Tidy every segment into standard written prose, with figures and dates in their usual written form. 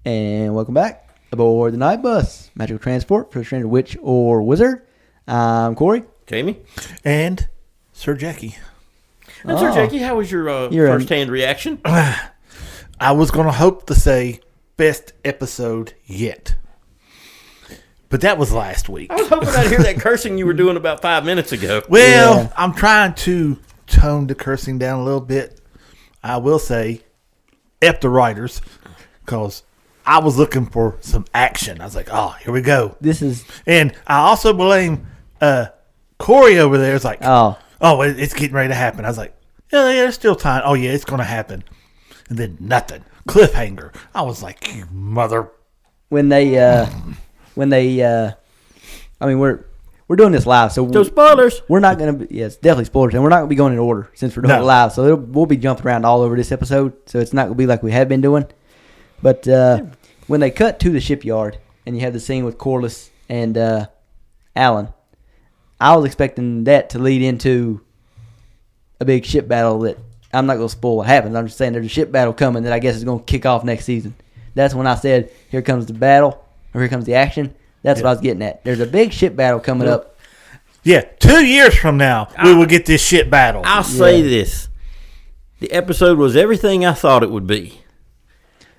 And welcome back aboard the Night Bus, magical transport for the stranger, witch, or wizard. I'm Corey. Jamie. And Sir Jacky. And Sir Jacky, how was your first-hand reaction? I was going to hope to say best episode yet. But that was last week. I was hoping I'd hear that cursing you were doing about 5 minutes ago. Well, Yeah. I'm trying to tone the cursing down a little bit. I will say, F the writers, because I was looking for some action. I was like, oh, here we go. And I also blame Corey over there. It's like, it's getting ready to happen. I was like, yeah, there's still time. Oh, yeah, it's going to happen. And then nothing. Cliffhanger. I was like, you mother. When they, I mean, we're doing this live, so spoilers. We're not going to be, it's definitely spoilers, and we're not going to be going in order since we're doing it live, so we'll be jumping around all over this episode, so it's not going to be like we have been doing. But when they cut to the shipyard, and you have the scene with Corliss and Alan, I was expecting that to lead into a big ship battle that I'm not going to spoil what happens. I'm just saying there's a ship battle coming that I guess is going to kick off next season. That's when I said, here comes the battle, or here comes the action. That's what I was getting at. There's a big ship battle coming up. Yeah, 2 years from now, we will get this ship battle. I'll say this. The episode was everything I thought it would be.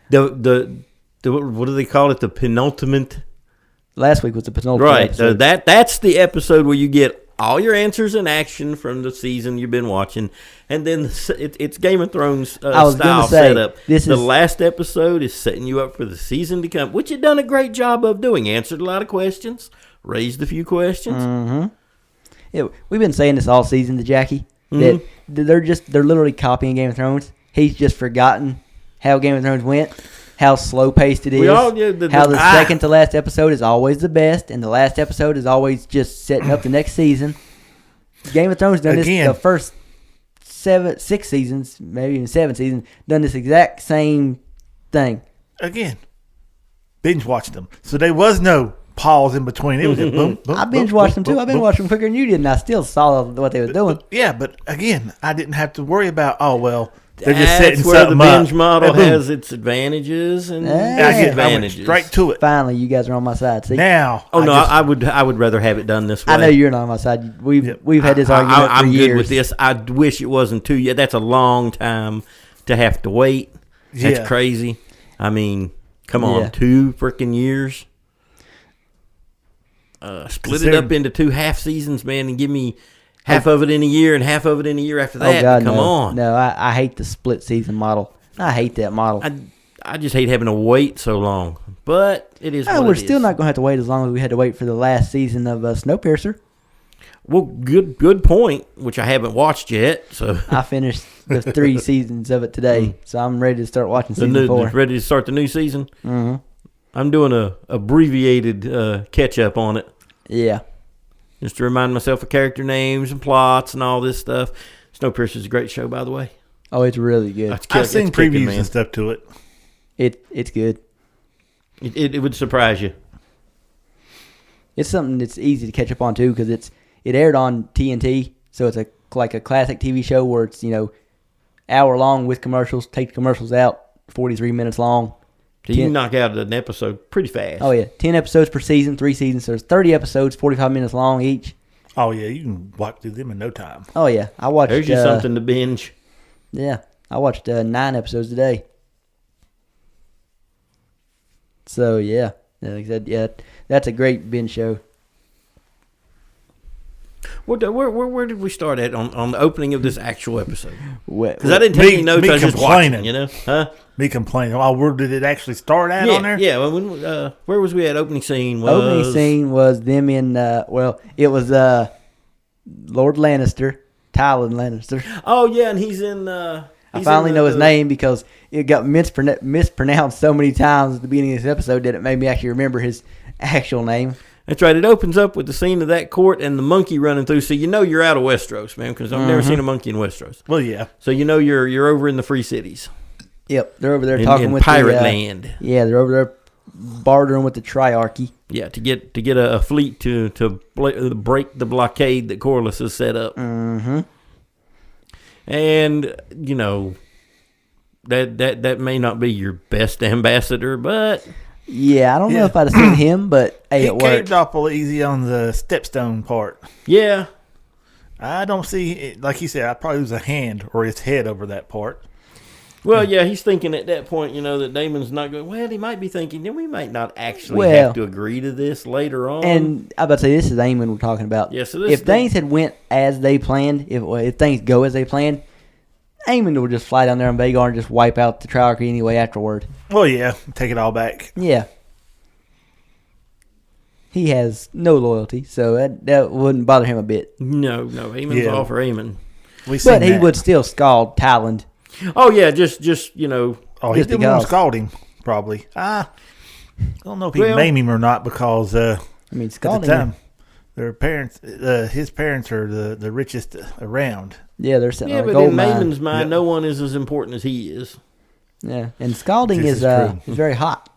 The what do they call it? The penultimate? Last week was the penultimate episode. Right. That's the episode where you get all your answers in action from the season you've been watching. And then it's Game of Thrones style setup. The last episode is setting you up for the season to come, which you've done a great job of doing. Answered a lot of questions, raised a few questions. Mm-hmm. Yeah, we've been saying this all season to Jacky, that they're literally copying Game of Thrones. He's just forgotten how Game of Thrones went, how slow-paced it is, how the second to last episode is always the best, and the last episode is always just setting up the next season. Game of Thrones done this the first 6 seasons, maybe even 7 seasons, done this exact same thing. Again, binge watched them. So there was no pause in between. It was just boom, boom. I binge watched them too. I binge watched them quicker than you did, and I still saw what they were doing. Yeah, but again, I didn't have to worry about, they're That's just setting where the binge up. model has its advantages and disadvantages. I went straight to it. Finally, you guys are on my side. See? Now, I would rather have it done this way. I know you're not on my side. We've had this argument for years. I'm good with this. I wish it wasn't 2 years. That's a long time to have to wait. That's crazy. I mean, come on, 2 freaking years. Split it up into 2 half seasons, man, and give me half of it in a year and half of it in a year after that. Oh, God, come on. No, I hate the split season model. I hate that model. I just hate having to wait so long. But it is what we're it still is. not going to have to wait as long as we had to wait for the last season of Snowpiercer. Well, good point, which I haven't watched yet. So I finished the 3 seasons of it today, so I'm ready to start watching season 4. Ready to start the new season? Mm-hmm. I'm doing a abbreviated catch-up on it. Yeah. Just to remind myself of character names and plots and all this stuff. Snowpiercer is a great show, by the way. Oh, it's really good. I've seen previews and stuff to it. It's good. It would surprise you. It's something that's easy to catch up on, too, because it aired on TNT, so it's like a classic TV show where it's, hour long with commercials, take the commercials out, 43 minutes long. So you can knock out an episode pretty fast. Oh, yeah. 10 episodes per season, 3 seasons. So there's 30 episodes, 45 minutes long each. Oh, yeah. You can walk through them in no time. Oh, yeah. I watched... There's just something to binge. Yeah. I watched 9 episodes today. So, yeah. Like I said, that's a great binge show. Where did we start at on the opening of this actual episode? Because I didn't take any notes. I was just watching, Huh? Me complaining. Oh, where did it actually start at on there? Yeah. Where was we at? Opening scene was them in, it was Lord Lannister, Tywin Lannister. Oh, yeah, and he's in... I finally know his name because it got mispronounced so many times at the beginning of this episode that it made me actually remember his actual name. That's right. It opens up with the scene of that court and the monkey running through. So you're out of Westeros, man, because I've never seen a monkey in Westeros. Well, yeah. So you're over in the free cities. Yep, they're over there talking with pirate land. Yeah, they're over there bartering with the Triarchy. Yeah, to get a fleet to break the blockade that Corliss has set up. Mm-hmm. And that may not be your best ambassador, but yeah, I don't know if I'd have seen him, but hey, he it worked. caved off a little easy on the stepstone part. Yeah, I don't see, like you said, I'd probably lose a hand or his head over that part. Well, yeah, he's thinking at that point, that Damon's not going. Well, he might be thinking, we might not actually have to agree to this later on. And I'm about to say, this is Aemon we're talking about. Yeah, so if things had went as they planned, if things go as they planned, Aemon would just fly down there on Vhagar and just wipe out the Triarchy anyway afterward. Well, yeah, take it all back. Yeah. He has no loyalty, so that wouldn't bother him a bit. No, Aemon's all for Aemon. But he would still scald Talon. Oh, yeah, just Oh, he didn't want to scald him, probably. I don't know if he'd maim him or not because, scalding at the time, their parents, his parents are the richest around. Yeah, they're sitting on a but gold in mine. Maemon's mind, no one is as important as he is. Yeah, and scalding is very hot.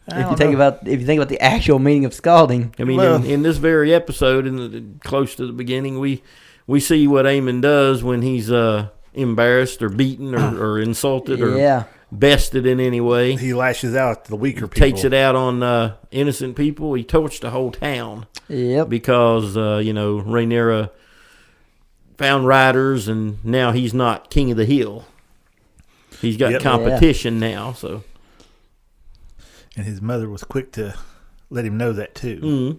If you think about the actual meaning of scalding, I mean, in this very episode, close to the beginning, we see what Aemon does when he's embarrassed or beaten or insulted or bested in any way. He lashes out at the weaker people. Takes it out on innocent people. He torched the whole town. Yep. Because Rhaenyra found riders, and now he's not king of the hill. He's got competition now. So, and his mother was quick to let him know that too. Mm-hmm.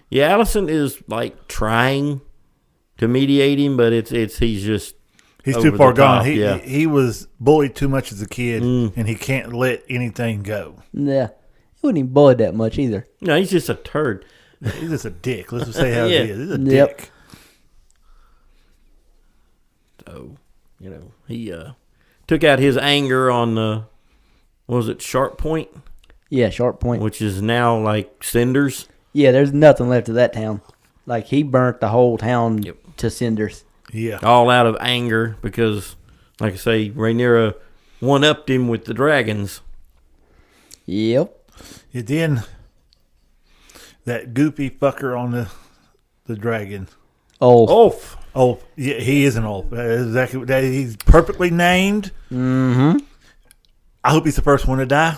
Yeah, Alicent is trying to mediate him, but he's too far gone. He was bullied too much as a kid, and he can't let anything go. Yeah. He wasn't even bullied that much either. No, he's just a turd. He's just a dick. Let's just say how it is. He's a dick. So, he took out his anger on, what was it, Sharp Point? Yeah, Sharp Point. Which is now like cinders. Yeah, there's nothing left of that town. Like, he burnt the whole town to cinders. Yeah. All out of anger because, like I say, Rhaenyra one-upped him with the dragons. Yep. And then that goopy fucker on the dragon. Ulf. Ulf. Yeah, he is an Ulf. Exactly. He's perfectly named. Mm-hmm. I hope he's the first one to die.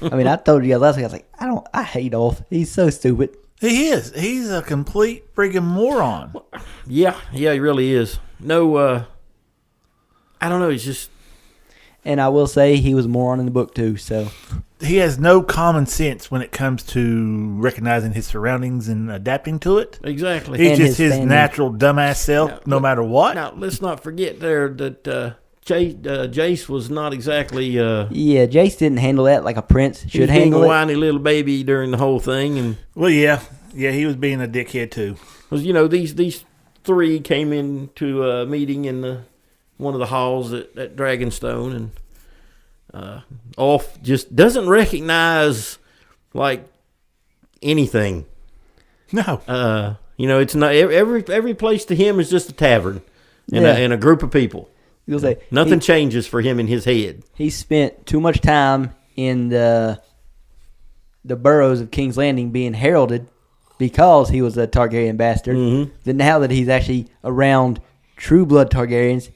I mean, I told you guys last week, I was like, I hate Ulf. He's so stupid. He is. He's a complete friggin' moron. Yeah, he really is. No, I don't know. He's just... And I will say he was a moron in the book, too, so... He has no common sense when it comes to recognizing his surroundings and adapting to it. Exactly. He's just his natural dumbass self, no matter what. Now, let's not forget there that Jace was not exactly... yeah, Jace didn't handle that like a prince should handle it. He was being a whiny little baby during the whole thing. And well, yeah, he was being a dickhead, too. Because, these three came into a meeting in one of the halls at Dragonstone, and Ulf just doesn't recognize anything. No. It's not every place to him is just a tavern and a group of people. You'll say nothing changes for him in his head. He spent too much time in the boroughs of King's Landing being heralded because he was a Targaryen bastard. Mm-hmm. Then now that he's actually around true blood Targaryens,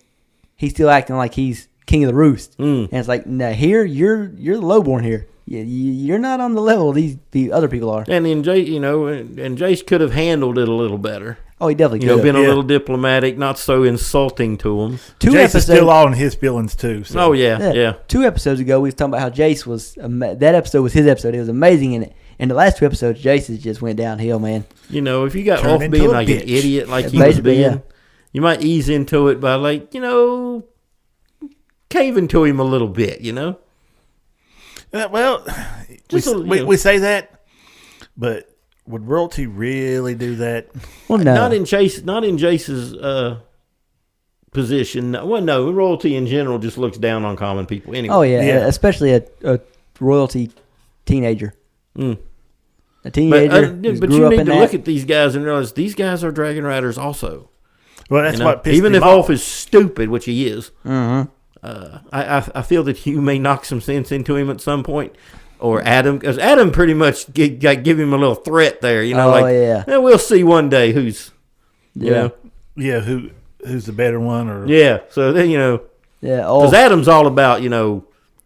he's still acting like he's king of the roost. And it's like, no, here you're the lowborn here. You're not on the level the other people are. And then Jace could have handled it a little better. Oh, he definitely could have. Been a little diplomatic, not so insulting to him. Jace is still all in his feelings too. So. Oh yeah. 2 episodes ago, we was talking about how Jace was. That episode was his episode. It was amazing in it. And the last 2 episodes, Jace just went downhill, man. If you got Ulf being like an idiot like he was being, you might ease into it by caving to him a little bit, Well, we say that, but would royalty really do that? Well, no. Not in Jace's position. Well, no, royalty in general just looks down on common people anyway. Oh, yeah. Especially a royalty teenager. A teenager but you need to look at these guys and realize these guys are dragon riders also. Well, that's what pissed even me if off. Ulf is stupid, which he is. Mm-hmm. I feel that you may knock some sense into him at some point, or Adam, because Adam pretty much give him a little threat there. We'll see one day who's, who's the better one, or so then Yeah, because Adam's all about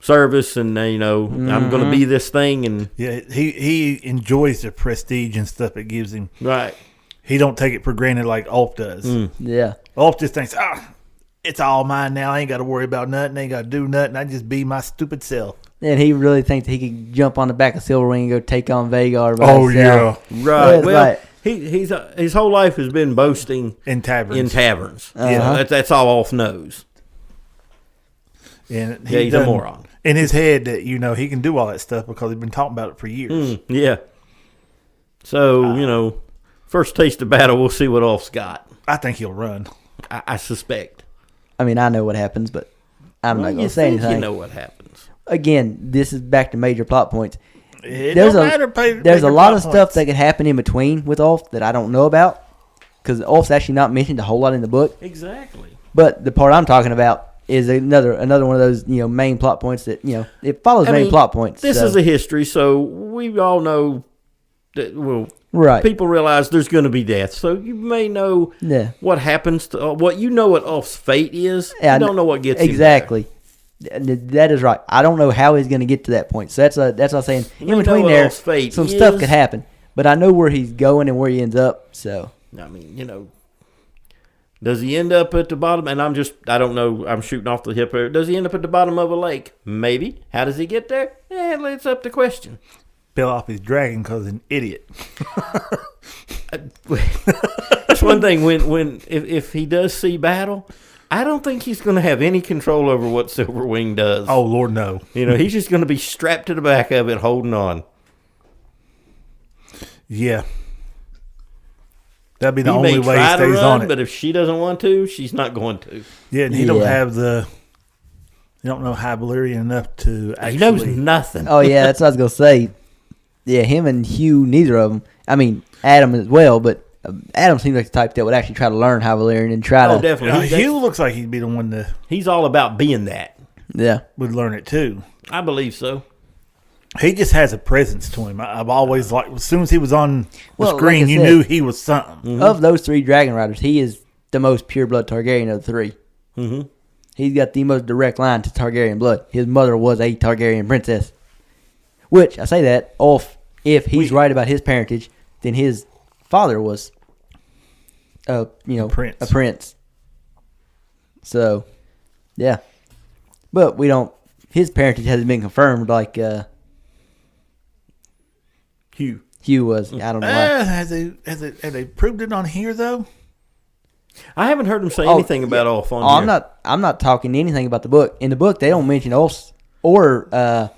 service and I'm going to be this thing and he enjoys the prestige and stuff it gives him. Right. He don't take it for granted like Ulf does. Yeah. Ulf just thinks, it's all mine now. I ain't got to worry about nothing. I ain't got to do nothing. I just be my stupid self. And he really thinks that he could jump on the back of Silverwing and go take on Vagar by himself. Yeah. Right. Well, his whole life has been boasting in taverns. Yeah, that's all Ulf knows. And he's a moron. In his head that, he can do all that stuff because he's been talking about it for years. Yeah. So, first taste of battle, we'll see what Ulf's got. I think he'll run. I suspect. I mean, I know what happens, but I'm not going to say anything. You know what happens. Again, this is back to major plot points. There's a lot of stuff that could happen in between with Ulf that I don't know about because Ulf's actually not mentioned a whole lot in the book. Exactly. But the part I'm talking about is another one of those main plot points that it follows main plot points. This is a history, so we all know that. Right. People realize there's going to be death, so you may know what happens to what Ulf's fate is. You don't know what gets exactly. That is right. I don't know how he's going to get to that point. So that's what I'm saying. In between there, some stuff could happen, but I know where he's going and where he ends up. So I mean, does he end up at the bottom? And I don't know. I'm shooting off the hip here. Does he end up at the bottom of a lake? Maybe. How does he get there? It's up to question. Fell off his dragon because an idiot. That's one thing. If he does see battle, I don't think he's going to have any control over what Silverwing does. Oh Lord, no. He's just going to be strapped to the back of it, holding on. Yeah, that'd be the only way he stays on it. But if she doesn't want to, she's not going to. Yeah, and he don't have you don't know High Valyrian enough to actually. He knows nothing. Oh yeah, that's what I was going to say. Yeah, him and Hugh, neither of them. I mean, Adam as well, but Adam seems like the type that would actually try to learn High Valyrian and try to. Oh, definitely. Hugh looks like he'd be the one to. He's all about being that. Yeah, would learn it too. I believe so. He just has a presence to him. I've always liked. As soon as he was on the screen, you knew he was something. Mm-hmm. Of those three Dragon Riders, he is the most pure blood Targaryen of the three. Mm-hmm. He's got the most direct line to Targaryen blood. His mother was a Targaryen princess. Which I say that if he's right about his parentage, then his father was a prince. So, yeah. But we don't. His parentage hasn't been confirmed like Hugh was. I don't know. Have they proved it on here though? I haven't heard him say anything about Ulf on here. I'm not talking anything about the book. In the book, they don't mention Ulf or.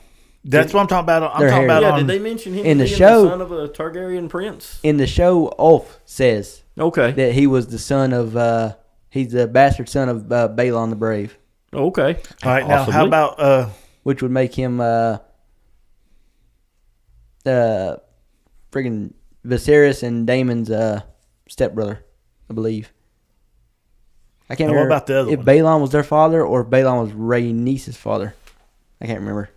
That's what I'm talking about. I'm talking about. Did they mention him in the being show, the son of a Targaryen prince? In the show, Ulf says that he was the son of. He's the bastard son of Balon the Brave. Okay. All right. Now, how about which would make him friggin' Viserys and Daemon's stepbrother, I believe. I can't remember what about the other if one? Balon was their father or if Balon was Rhaenys' father. I can't remember.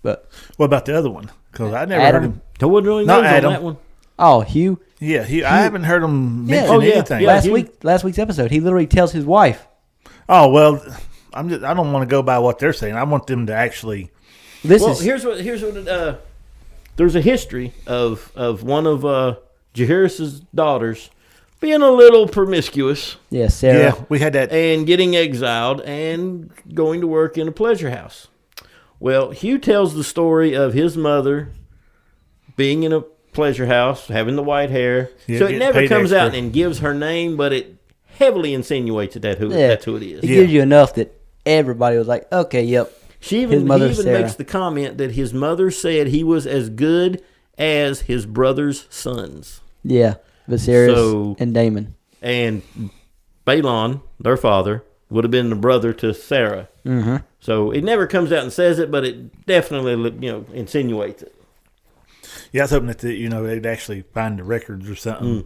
But what about the other one? Because I never Adam. heard him. No one really knows on that one. Oh, Hugh. Yeah, Hugh. I haven't heard him mention anything. Last week's episode, he literally tells his wife. Oh well, I don't want to go by what they're saying. I want them to actually. Here's what. There's a history of one of Jaehaerys' daughters being a little promiscuous. Yeah, Sarah. Yeah, we had that. And getting exiled and going to work in a pleasure house. Well, Hugh tells the story of his mother being in a pleasure house, having the white hair. Yeah, so it never comes out and gives her name, but it heavily insinuates that's who it is. It gives you enough that everybody was like, okay, yep. He even makes the comment that his mother said he was as good as his brother's sons. Yeah, Viserys and Daemon. And Balon, their father, would have been the brother to Sarah. Mm-hmm. So it never comes out and says it, but it definitely insinuates it. Yeah, I was hoping that they'd actually find the records or something,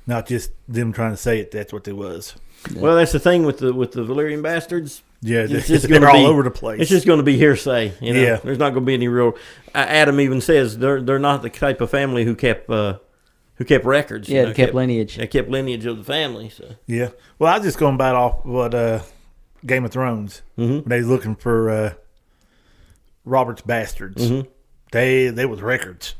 not just them trying to say it. That's what it was. Yeah. Well, that's the thing with the Valyrian bastards. Yeah, they're all over the place. It's just going to be hearsay. Yeah, there's not going to be any real. Adam even says they're not the type of family who kept records. Yeah, kept lineage. They kept lineage of the family. So yeah. Well, I was just going back off what Game of Thrones when they was looking for Robert's bastards. Mm-hmm. They was records.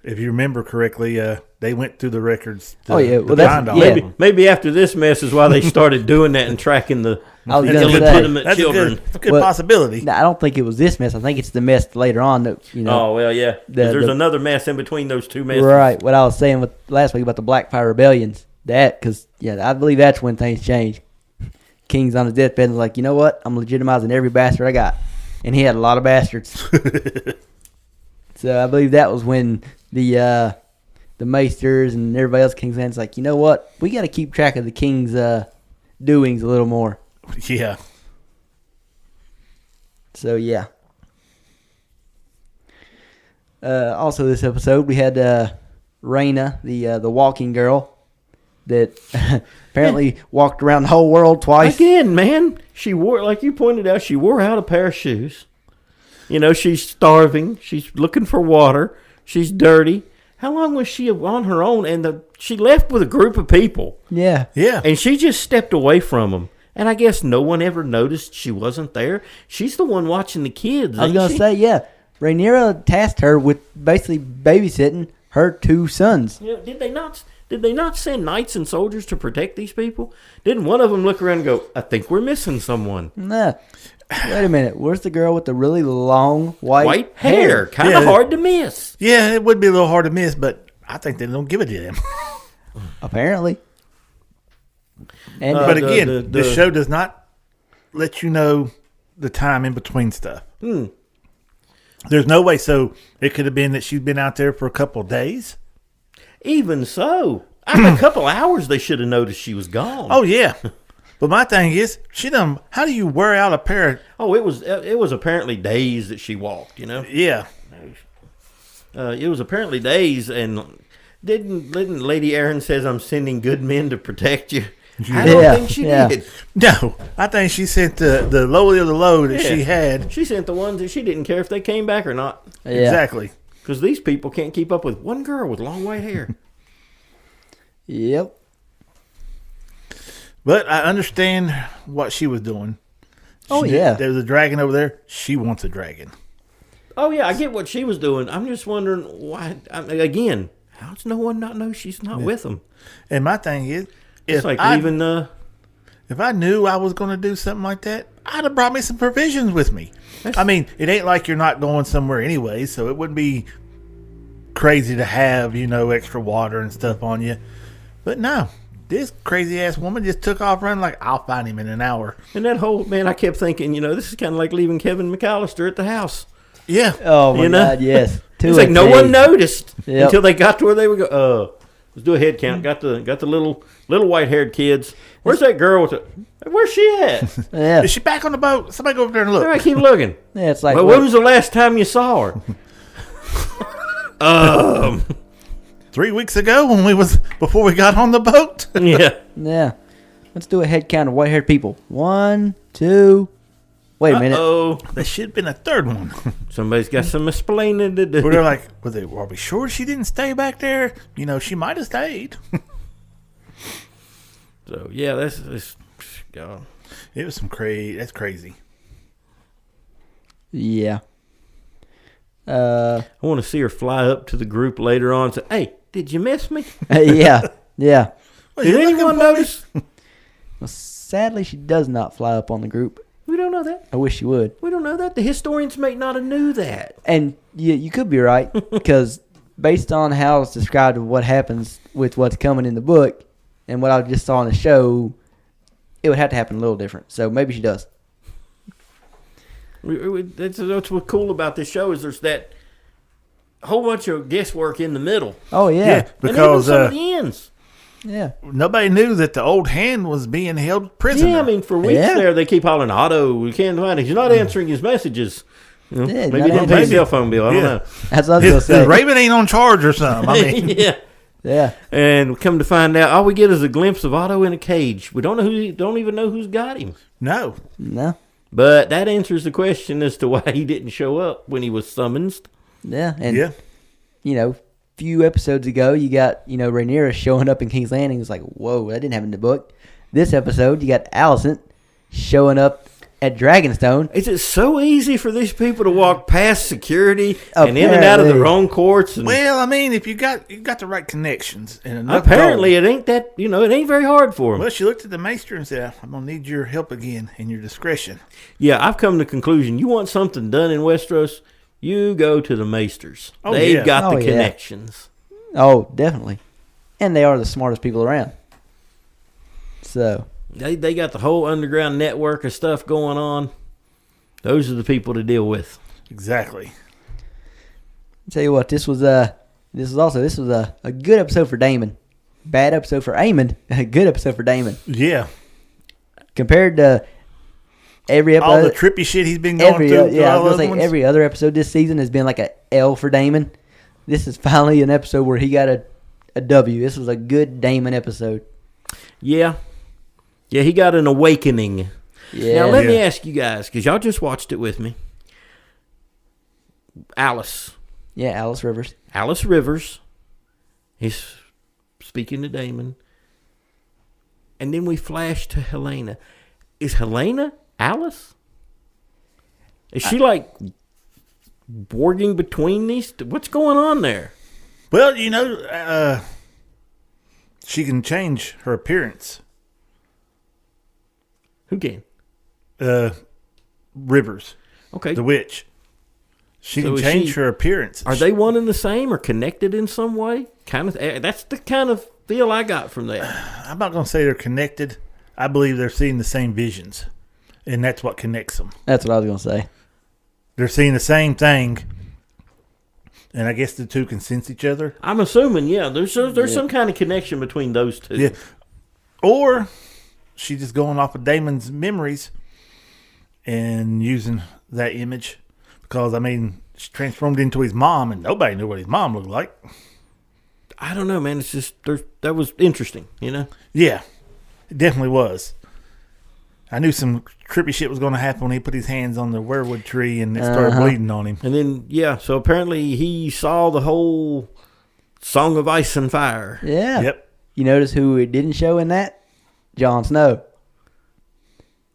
If you remember correctly, they went through the records. Maybe after this mess is why they started doing that and tracking the illegitimate children. That's a good possibility. No, I don't think it was this mess. I think it's the mess later on that Oh well, yeah. There's another mess in between those two messes. Right. What I was saying last week about the Blackfire rebellions. Because I believe that's when things changed. King's on his deathbed and was like, you know what? I'm legitimizing every bastard I got, and he had a lot of bastards. So I believe that was when the maesters and everybody else, King's Land's like, you know what? We got to keep track of the king's doings a little more. Yeah. So, yeah. Also, this episode, we had Raina, the walking girl, that apparently walked around the whole world twice. Again, man, she wore, like you pointed out, she wore out a pair of shoes. She's starving. She's looking for water. She's dirty. How long was she on her own? And she left with a group of people. Yeah. Yeah. And she just stepped away from them. And I guess no one ever noticed she wasn't there. She's the one watching the kids. I was going to say, yeah. Rhaenyra tasked her with basically babysitting her 2 sons. Did they not send knights and soldiers to protect these people? Didn't one of them look around and go, I think we're missing someone? Nah. Wait a minute. Where's the girl with the really long white hair? Kind of hard to miss. Yeah, it would be a little hard to miss, but I think they don't give it to them. Apparently. And but again, the show does not let you know the time in between stuff. There's no way. So it could have been that she's been out there for a couple of days. Even so, after a couple of hours, they should have noticed she was gone. Oh, yeah. But my thing is, how do you wear out a pair of... Oh, it was apparently days that she walked, Yeah. It was apparently days, and didn't Lady Erin says, I'm sending good men to protect you? I don't think she did. No, I think she sent the lowly of the low that she had. She sent the ones that she didn't care if they came back or not. Yeah. Exactly. Because these people can't keep up with one girl with long white hair. Yep. But I understand what she was doing. There was a dragon over there. She wants a dragon. Oh, yeah, I get what she was doing. I'm just wondering why. Again, how does no one not know she's not with them? And my thing is, if I knew I was going to do something like that, I'd have brought me some provisions with me. I mean, it ain't like you're not going somewhere anyway, so it wouldn't be crazy to have, extra water and stuff on you. But no. This crazy-ass woman just took off running like, I'll find him in an hour. And that whole, man, I kept thinking, this is kind of like leaving Kevin McAllister at the house. Yeah. Oh, my God, yes. It's like no one noticed until they got to where they would go, let's do a head count. Got the little white-haired kids. Where's that girl? Where's she at? Yeah. Is she back on the boat? Somebody go over there and look. All right, keep looking. Yeah, it's like... But when was the last time you saw her? 3 weeks ago before we got on the boat. Yeah. Let's do a head count of white-haired people. 1, 2. Wait a minute. Oh, there should have been a third one. Somebody's got some explaining to do. They're like, are we sure she didn't stay back there? She might have stayed. So yeah, that's God. It was some crazy. That's crazy. Yeah. I want to see her fly up to the group later on and say, hey, did you miss me? Yeah. Well, did anyone notice? Well, sadly, she does not fly up on the group. We don't know that. I wish she would. We don't know that. The historians may not have knew that. And you could be right, because based on how it's described of what happens with what's coming in the book and what I just saw on the show, it would have to happen a little different. So maybe she does. That's what's cool about this show is there's that whole bunch of guesswork in the middle. Oh, yeah. Because some of the ends. Yeah. Nobody knew that the old hand was being held prisoner. Yeah, I mean, for weeks there, they keep hollering, Otto, we can't find him. He's not answering his messages. Maybe he didn't pay his cell phone bill. I don't know. That's what I was going to say. Raven ain't on charge or something. I mean, Yeah. And come to find out, all we get is a glimpse of Otto in a cage. We don't even know who's got him. No. But that answers the question as to why he didn't show up when he was summoned. Yeah. And, few episodes ago, you got, Rhaenyra showing up in King's Landing. It's like, whoa, that didn't happen in the book. This episode, you got Alicent. showing up at Dragonstone. Is it so easy for these people to walk past security and in and out of their own courts? Well, I mean, if you got the right connections and enough apparently gold, it ain't that, it ain't very hard for them. Well, she looked at the maester and said, I'm going to need your help again and your discretion. Yeah, I've come to the conclusion, you want something done in Westeros, you go to the maesters. They've got the connections. Oh, definitely. And they are the smartest people around. So They got the whole underground network of stuff going on. Those are the people to deal with. Exactly. I'll tell you what, this was a good episode for Daemon. Bad episode for Aemon. A good episode for Daemon. Yeah. Compared to every episode, all the trippy shit he's been going through. I was gonna say every other episode this season has been like a L for Daemon. This is finally an episode where he got a W. This was a good Daemon episode. Yeah. Yeah, he got an awakening. Yeah. Now, let me ask you guys, because y'all just watched it with me. Alice. Yeah, Alice Rivers. Alice Rivers. He's speaking to Daemon. And then we flash to Helena. Is Helena Alice? Is she like warging between these? What's going on there? Well, she can change her appearance. Who can? Rivers. Okay. The witch. She can change her appearance. Are they one and the same or connected in some way? That's the kind of feel I got from that. I'm not going to say they're connected. I believe they're seeing the same visions. And that's what connects them. That's what I was going to say. They're seeing the same thing. And I guess the two can sense each other. I'm assuming, yeah. There's some kind of connection between those two. Yeah. Or she's just going off of Daemon's memories and using that image. Because, she transformed into his mom, and nobody knew what his mom looked like. I don't know, man. It's just, that was interesting, Yeah, it definitely was. I knew some trippy shit was going to happen when he put his hands on the weirwood tree and it started bleeding on him. And then, so apparently he saw the whole Song of Ice and Fire. Yeah. Yep. You notice who it didn't show in that? Jon Snow.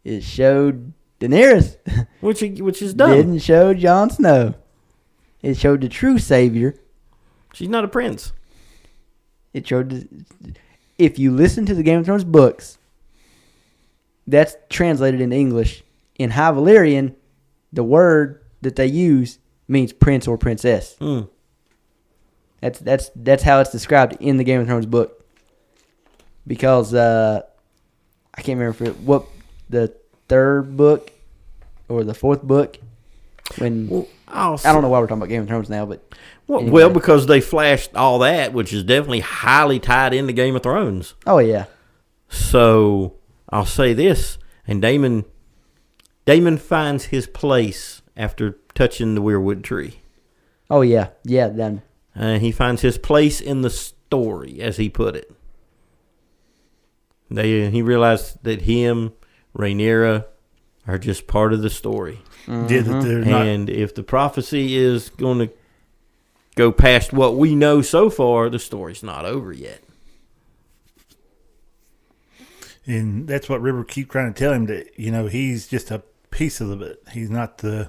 It showed Daenerys. Which is dumb. Didn't show Jon Snow. It showed the true savior. She's not a prince. It showed... If you listen to the Game of Thrones books... That's translated into English. In High Valyrian, the word that they use means prince or princess. Mm. That's how it's described in the Game of Thrones book. Because I can't remember what the third book or the fourth book. I don't know why we're talking about Game of Thrones now, but anyway. Well, because they flashed all that, which is definitely highly tied into Game of Thrones. Oh yeah. So I'll say this, and Daemon finds his place after touching the weirwood tree. Oh, yeah. Yeah, then. He finds his place in the story, as he put it. He realized that him, Rhaenyra, are just part of the story. Mm-hmm. And if the prophecy is going to go past what we know so far, the story's not over yet. And that's what River keep trying to tell him, that he's just a piece of it. He's not the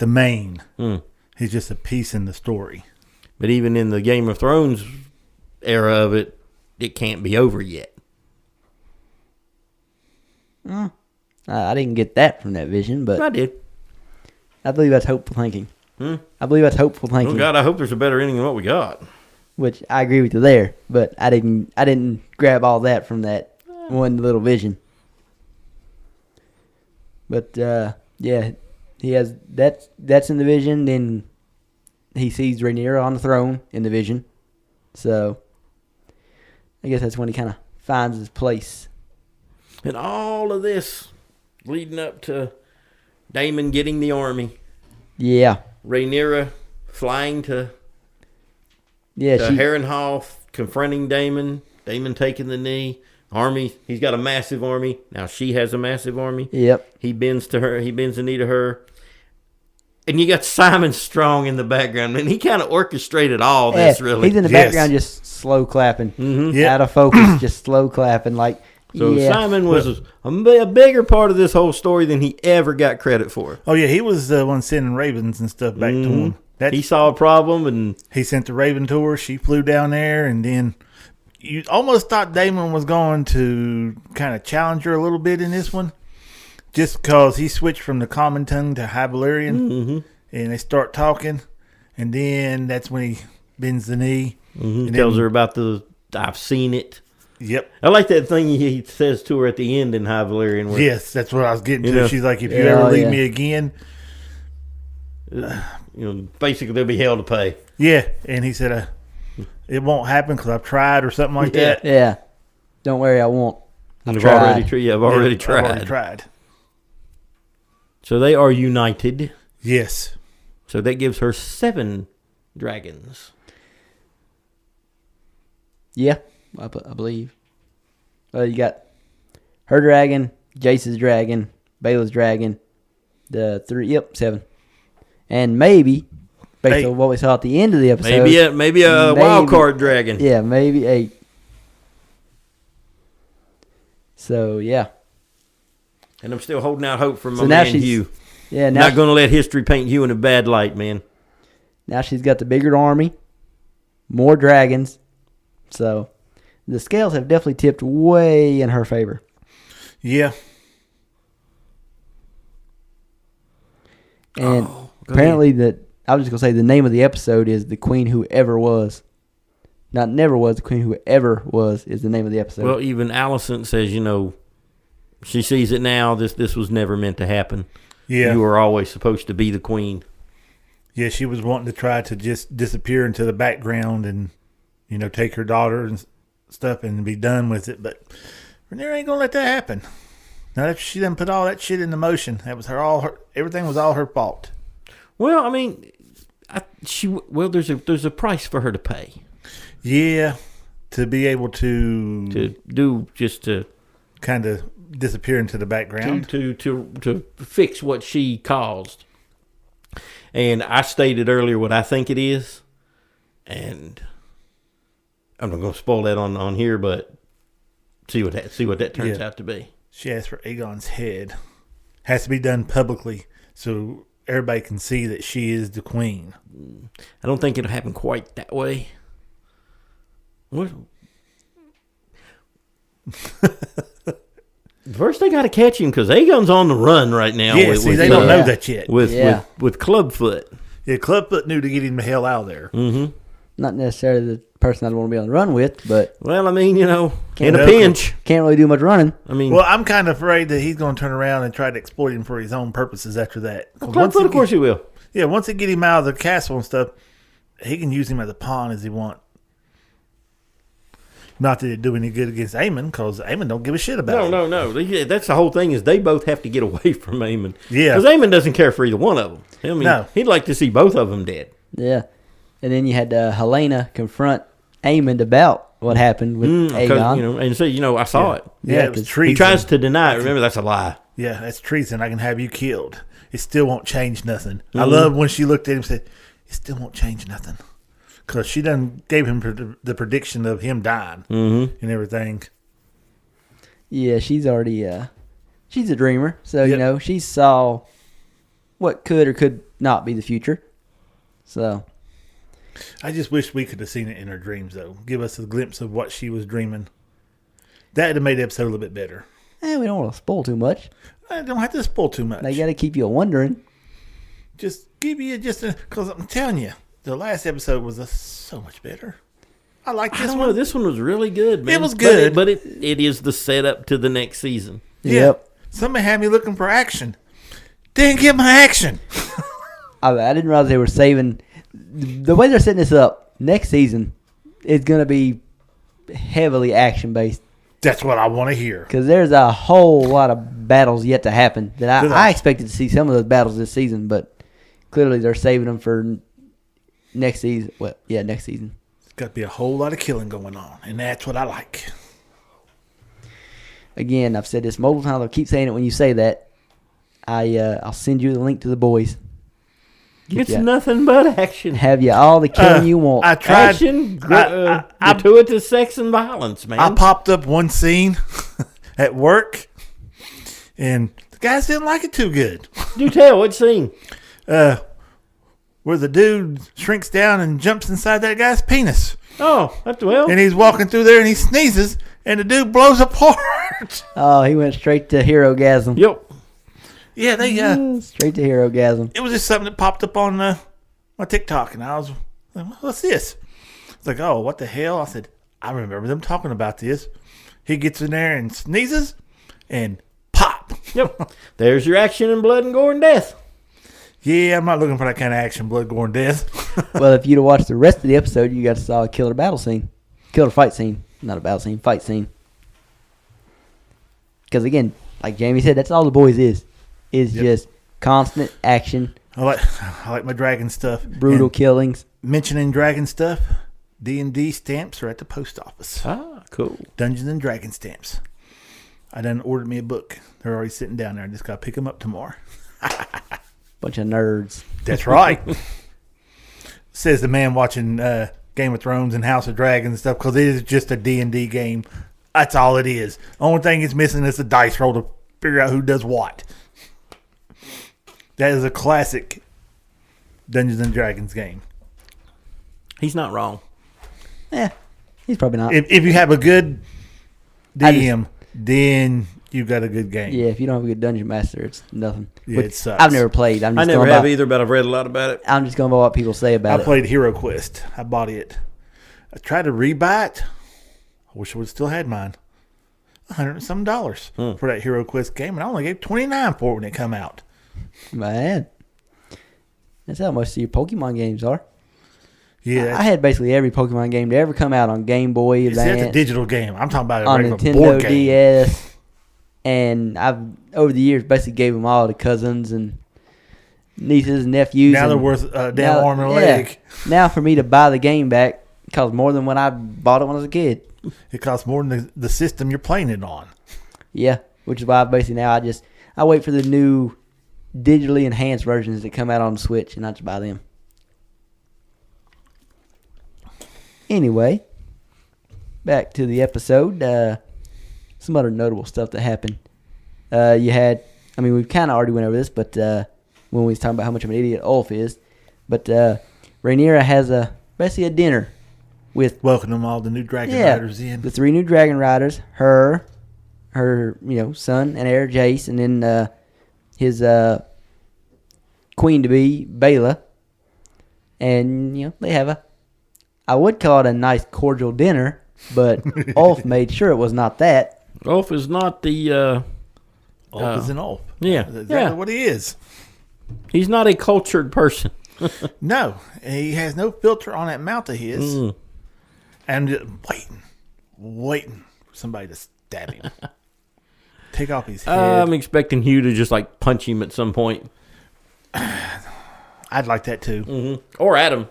main. Mm. He's just a piece in the story. But even in the Game of Thrones era of it, it can't be over yet. I didn't get that from that vision, but I did. I believe that's hopeful thinking. I believe that's hopeful thinking. Oh God, I hope there's a better ending than what we got. Which I agree with you there, but I didn't grab all that from that one little vision. But yeah, he has that's in the vision. Then he sees Rhaenyra on the throne in the vision. So I guess that's when he kind of finds his place. And all of this leading up to Daemon getting the army. Yeah. Rhaenyra flying to Harrenhal, confronting Daemon. Daemon taking the knee. Army. He's got a massive army. Now she has a massive army. Yep. He bends the knee to her. And you got Simon Strong in the background. And he kind of orchestrated all this, really. He's in the background just slow clapping. Mm-hmm. Out of focus, just slow clapping. Like, So Simon was a bigger part of this whole story than he ever got credit for. Oh, yeah, he was the one sending ravens and stuff back to him. He saw a problem, and he sent the raven to her. She flew down there, and then you almost thought Damon was going to kind of challenge her a little bit in this one, just because he switched from the common tongue to High Valyrian, and they start talking, and then that's when he bends the knee. And tells her about I've seen it. Yep. I like that thing he says to her at the end in High Valyrian. Yes, that's what I was getting to. She's like, if you ever leave me again... basically they'll be hell to pay. Yeah, and he said, it won't happen because I've tried or something like that. Yeah. Don't worry, I won't. I've already tried. So they are united. Yes. So that gives her 7 dragons. Yeah, I believe. You got her dragon, Jace's dragon, Bela's dragon, the 7. And maybe, based on what we saw at the end of the episode, maybe a wild card dragon. Yeah, maybe 8. So, yeah. And I'm still holding out hope for my man Hugh. Yeah, not going to let history paint Hugh in a bad light, man. Now she's got the bigger army, more dragons. So, the scales have definitely tipped way in her favor. Yeah. And apparently I was just going to say the name of the episode is The Queen Who Ever Was. Not never was, The Queen Who Ever Was is the name of the episode. Well, even Allison says, she sees it now. This was never meant to happen. Yeah. You were always supposed to be the queen. Yeah, she was wanting to try to just disappear into the background and, take her daughter and stuff and be done with it. But Rhaenyra ain't going to let that happen. Not if she done put all that shit into motion. That was everything was all her fault. Well, I mean, there's a price for her to pay. Yeah, to be able to kind of disappear into the background to fix what she caused. And I stated earlier what I think it is, and I'm not going to spoil that on here, but see what that turns out to be. She asked for Aegon's head. Has to be done publicly so everybody can see that she is the queen. I don't think it'll happen quite that way. What? First, they got to catch him because Aegon's on the run right now. Yeah, they don't know that yet. With Clubfoot. Yeah, Clubfoot knew to get him the hell out of there. Mm-hmm. Not necessarily the person I'd want to be on the run with, but... Well, I mean, in a pinch. Can't really do much running. Well, I'm kind of afraid that he's going to turn around and try to exploit him for his own purposes after that. Well, Clubfoot, of course he will. Yeah, once they get him out of the castle and stuff, he can use him as a pawn as he wants. Not that it'd do any good against Aemon, because Aemon don't give a shit about him. No. That's the whole thing, is they both have to get away from Aemon. Yeah. Because Aemon doesn't care for either one of them. I mean, he'd like to see both of them dead. Yeah. And then you had Helena confront Aemon about what happened with Aegon. And say, I saw it. Yeah, it was treason. He tries to deny it. Remember, that's a lie. Yeah, that's treason. I can have you killed. It still won't change nothing. Mm-hmm. I love when she looked at him and said, it still won't change nothing. Because she done gave him the prediction of him dying and everything. Yeah, she's already, she's a dreamer. So, she saw what could or could not be the future. So. I just wish we could have seen it in her dreams, though. Give us a glimpse of what she was dreaming. That would have made the episode a little bit better. We don't want to spoil too much. I don't have to spoil too much. They got to keep you wondering. Just give you because I'm telling you, the last episode was so much better. I like this one. This one was really good, man. It was good. But it is the setup to the next season. Yep. Somebody had me looking for action. Didn't get my action. I didn't realize they were saving... The way they're setting this up, next season is going to be heavily action-based. That's what I want to hear. Because there's a whole lot of battles yet to happen that I expected to see some of those battles this season, but clearly they're saving them for next season. Well, yeah, next season. There's got to be a whole lot of killing going on, and that's what I like. Again, I've said this multiple times. I'll keep saying it when you say that. I'll send you the link to the boys. It's nothing but action. Have you all the killing you want? I tried. Action, gratuitous sex and violence, man. I popped up one scene, at work, and the guys didn't like it too good. Do tell, what scene? Where the dude shrinks down and jumps inside that guy's penis. Oh, that's well. And he's walking through there and he sneezes and the dude blows apart. Oh, he went straight to hero-gasm. Yep. Yeah, they straight to hero-gasm. It was just something that popped up on my TikTok, and I was like, "What's this?" It's like, "Oh, what the hell?" I said, "I remember them talking about this." He gets in there and sneezes, and pop. Yep. There's your action and blood and gore and death. Yeah, I'm not looking for that kind of action, blood, gore, and death. Well, if you'd have watched the rest of the episode, you got to saw a killer battle scene, killer fight scene, not a battle scene, fight scene. Because again, like Jamie said, that's all the boys is just constant action. I like my dragon stuff. Brutal and killings. Mentioning dragon stuff, D&D stamps are at the post office. Ah, cool. Dungeons and Dragon stamps. I done ordered me a book. They're already sitting down there. I just got to pick them up tomorrow. Bunch of nerds. That's right. Says the man watching Game of Thrones and House of Dragons and stuff, because it is just a D&D game. That's all it is. The only thing it's missing is a dice roll to figure out who does what. That is a classic Dungeons and Dragons game. He's not wrong. Yeah, he's probably not. If you have a good DM, then you got a good game. Yeah, if you don't have a good dungeon master, it's nothing. Yeah, it sucks. I've never played. I never have either, but I've read a lot about it. I'm just going by what people say about it. I played Hero Quest. I bought it. I tried to rebuy it. I wish I would have still had mine. $100 and some for that Hero Quest game, and I only gave $29 for it when it come out. Man, that's how much your Pokemon games are. Yeah, I had basically every Pokemon game to ever come out on Game Boy Advance. That's a digital game. I'm talking about a on regular Nintendo board game. DS, and I've over the years basically gave them all to cousins and nieces and nephews. Now they're worth a damn arm and a leg. Now for me to buy the game back costs more than when I bought it when I was a kid. It costs more than the system you're playing it on. Yeah, which is why basically now I wait for the new digitally enhanced versions that come out on the Switch, and I just buy them. Anyway, back to the episode. Some other notable stuff that happened. We've kind of already went over this, but when we was talking about how much of an idiot Ulf is, but Rhaenyra has basically a dinner with welcoming all the new dragon riders in. The 3 new dragon riders, her son and heir Jace, and then his queen to be Bela, and they have I would call it a nice cordial dinner, but Ulf made sure it was not that. Ulf is not the Ulf is an Ulf. Yeah. That's exactly what he is. He's not a cultured person. No, he has no filter on that mouth of his. And just waiting for somebody to stab him. Take off his head. I'm expecting Hugh to just punch him at some point. I'd like that too. Mm-hmm. Or Adam.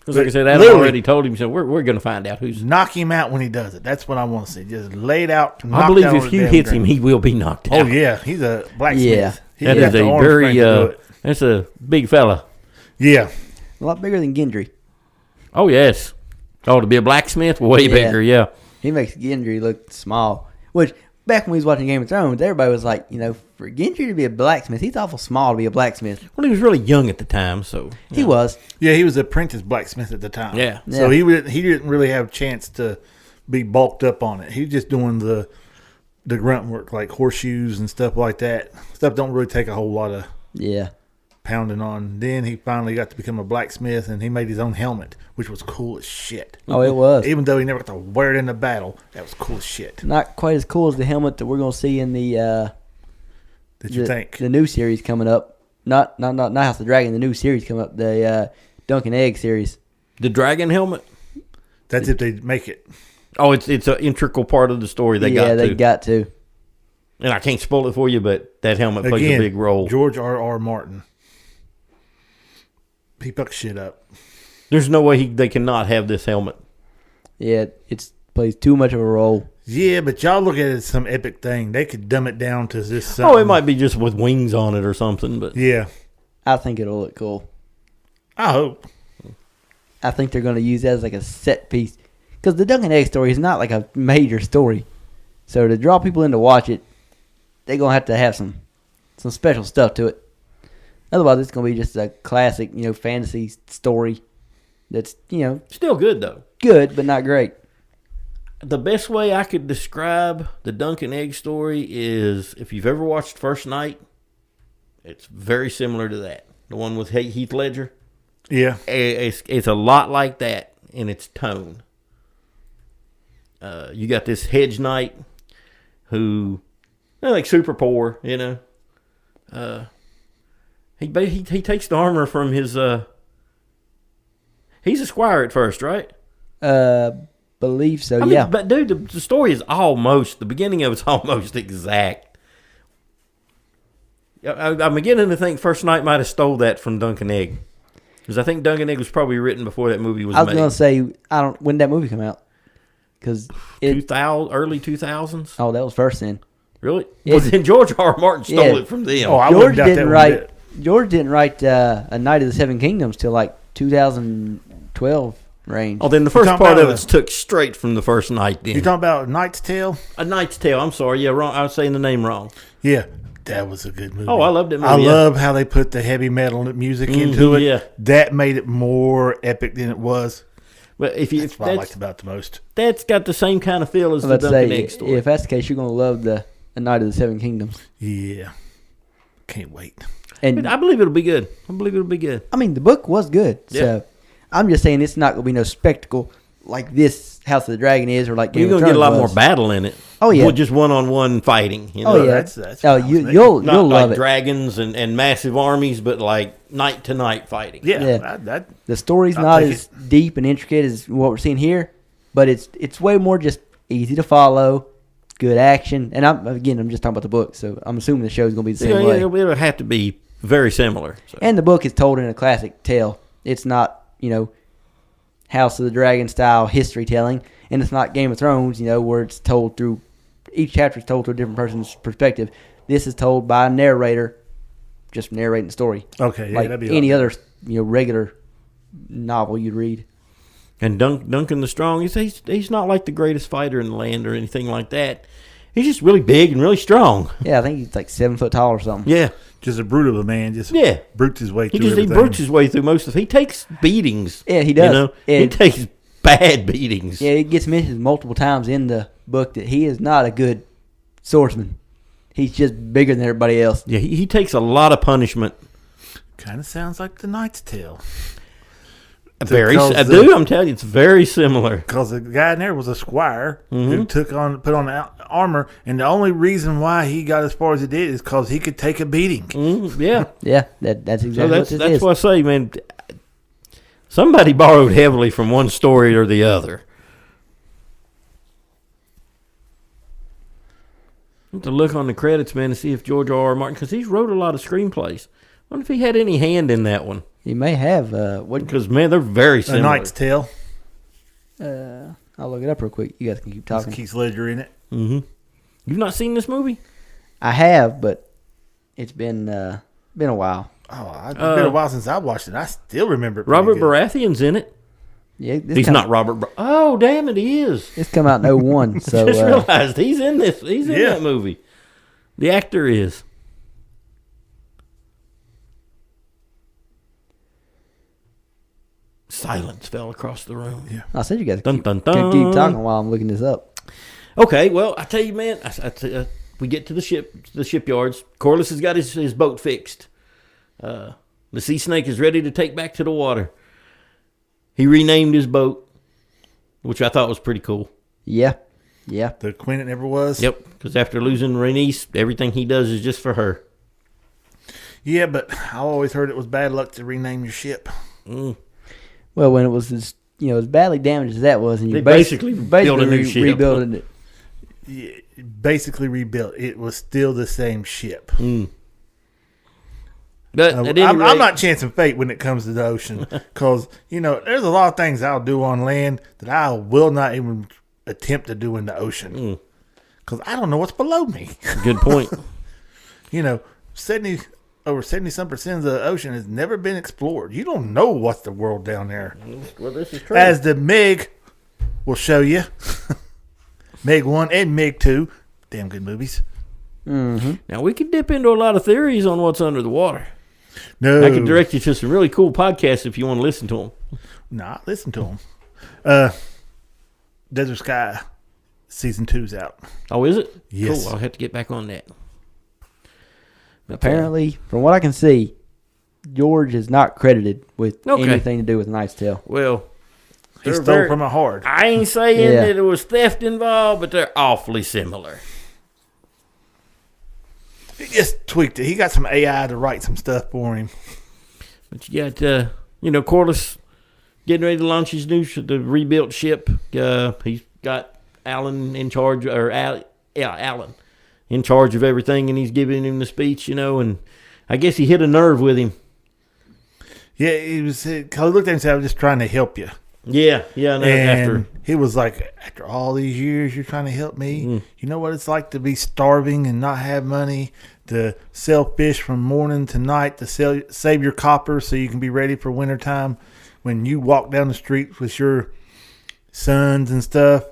Because like I said, Adam already told him, so we're going to find out who's... Knock him out when he does it. That's what I want to see. Just lay it out. I believe if Hugh hits him, he will be knocked out. Oh, yeah. He's a blacksmith. Yeah. That is a very... that's a big fella. Yeah. A lot bigger than Gendry. Oh, yes. Oh, to be a blacksmith? Way bigger, yeah. He makes Gendry look small. Which, back when we was watching Game of Thrones, everybody was like, for Gendry to be a blacksmith, he's awful small to be a blacksmith. Well, he was really young at the time, so... He was. Yeah, he was an apprentice blacksmith at the time. Yeah. So he didn't really have a chance to be bulked up on it. He was just doing the grunt work, like horseshoes and stuff like that. Stuff don't really take a whole lot of... Yeah. Pounding on. Then he finally got to become a blacksmith, and he made his own helmet, which was cool as shit. Oh, it was. Even though he never got to wear it in the battle, that was cool as shit. Not quite as cool as the helmet that we're going to see in the the new series coming up. Not House of the Dragon. The new series coming up. The Dunk and Egg series. The dragon helmet. That's if they make it. Oh, it's an integral part of the story. They got to. And I can't spoil it for you, but that helmet plays a big role. George R.R. Martin. He fucked shit up. There's no way they cannot have this helmet. Yeah, it plays too much of a role. Yeah, but y'all look at it as some epic thing. They could dumb it down to this something. Oh, it might be just with wings on it or something. But yeah. I think it'll look cool. I hope. I think they're going to use that as like a set piece. Because the Dunk and Egg story is not like a major story. So to draw people in to watch it, they're going to have some special stuff to it. Otherwise, it's going to be just a classic, fantasy story that's, still good, though. Good, but not great. The best way I could describe the Dunk and Egg story is, if you've ever watched First Night, it's very similar to that. The one with Heath Ledger. Yeah. It's a lot like that in its tone. You got this hedge knight who, they're like super poor, He takes the armor from his. He's a squire at first, right? Believe so. Yeah. But dude, the story is the beginning of it's almost exact. I'm beginning to think First Night might have stole that from Dunk and Egg, because I think Dunk and Egg was probably written before that movie was made. I was going to say, when did that movie come out? Because early 2000s. Oh, that was first then. Really? Yeah. Well, then George R. R. Martin stole it from them. Oh, George didn't write A Night of the Seven Kingdoms till like 2012 range. Oh, then the first part of it's took straight from the First Night. Then you talking about A Knight's Tale? A Knight's Tale. I'm sorry. Yeah, wrong. I was saying the name wrong. Yeah, that was a good movie. Oh, I loved it. I love how they put the heavy metal music into it. Yeah, that made it more epic than it was. But that's what I liked about it the most. That's got the same kind of feel as the Dunk and Egg story. If that's the case, you're going to love A Night of the Seven Kingdoms. Yeah, can't wait. And I believe it'll be good. I mean, the book was good. Yeah. So I'm just saying it's not going to be no spectacle like this House of the Dragon is, or like Game of Thrones. You're going to get a lot more battle in it. Oh yeah, just one-on-one fighting. Oh yeah, that's you'll love like it. Dragons and massive armies, but like night to night fighting. Yeah. The story's not as deep and intricate as what we're seeing here, but it's way more just easy to follow, good action, and I'm just talking about the book, so I'm assuming the show's going to be the same way. It'll have to be very similar. So. And the book is told in a classic tale. It's not House of the Dragon style history telling, and it's not Game of Thrones, where it's told through each chapter is told through a different person's perspective. This is told by a narrator, just narrating the story. Okay, yeah, like that'd be any other regular novel you'd read. And Duncan the Strong, he's not like the greatest fighter in the land or anything like that. He's just really big and really strong. Yeah, I think he's like 7 foot tall or something. Yeah. Just a brute of a man. Just brutes his way through everything. He brutes his way through most of it. He takes beatings. Yeah, he does. He takes bad beatings. Yeah, it gets mentioned multiple times in the book that he is not a good swordsman. He's just bigger than everybody else. Yeah, he takes a lot of punishment. Kind of sounds like The Knight's Tale. I'm telling you, it's very similar. Because the guy in there was a squire who put on the armor, and the only reason why he got as far as he did is because he could take a beating. Yeah, that's exactly what this is. That's what I say, man. Somebody borrowed heavily from one story or the other. I have to look on the credits, man, to see if George R. R. Martin, because he's wrote a lot of screenplays. I wonder if he had any hand in that one. He may have. Because, man, they're very similar. A Knight's Tale. I'll look it up real quick. You guys can keep talking. Keith Ledger in it. Mm-hmm. You've not seen this movie? I have, but it's been a while. Oh, it's been a while since I watched it. I still remember it. Robert Baratheon's in it. Yeah, he's not Robert. Oh, damn it, he is. It's come out in 2001. So just realized he's in this. He's in that movie. The actor is. Silence fell across the room. Yeah. I said you guys keep talking while I'm looking this up. Okay, well, I tell you, man, we get to the shipyards. Corliss has got his boat fixed. The Sea Snake is ready to take back to the water. He renamed his boat, which I thought was pretty cool. Yeah. The Queen It Never Was. Yep, because after losing Rhaenys, everything he does is just for her. Yeah, but I always heard it was bad luck to rename your ship. Well, when it was as badly damaged as that was, and you basically built a new ship. Rebuilt it. Yeah, basically rebuilt. It was still the same ship. But I'm not chancing fate when it comes to the ocean, because there's a lot of things I'll do on land that I will not even attempt to do in the ocean, because I don't know what's below me. Good point. Over 70% of the ocean has never been explored. You don't know what's the world down there. Well, this is true. As the Meg will show you, Meg 1 and Meg 2, damn good movies. Mm-hmm. Now, we could dip into a lot of theories on what's under the water. No. I could direct you to some really cool podcasts if you want to listen to them. Nah, listen to them. Desert Sky season 2's out. Oh, is it? Yes. Cool. I'll have to get back on that. Apparently, from what I can see, George is not credited with anything to do with Knight's Tale. Well, he stole from a horde. I ain't saying that it was theft involved, but they're awfully similar. He just tweaked it. He got some AI to write some stuff for him. But you got, Corliss getting ready to launch his the rebuilt ship. He's got Alan in charge, Alan in charge of everything, and he's giving him the speech, and I guess he hit a nerve with him. Yeah, he looked at him and said, "I'm just trying to help you." Yeah. And he was like, "After all these years, you're trying to help me? You know what it's like to be starving and not have money, to sell fish from morning to night, to save your copper so you can be ready for wintertime when you walk down the street with your sons and stuff,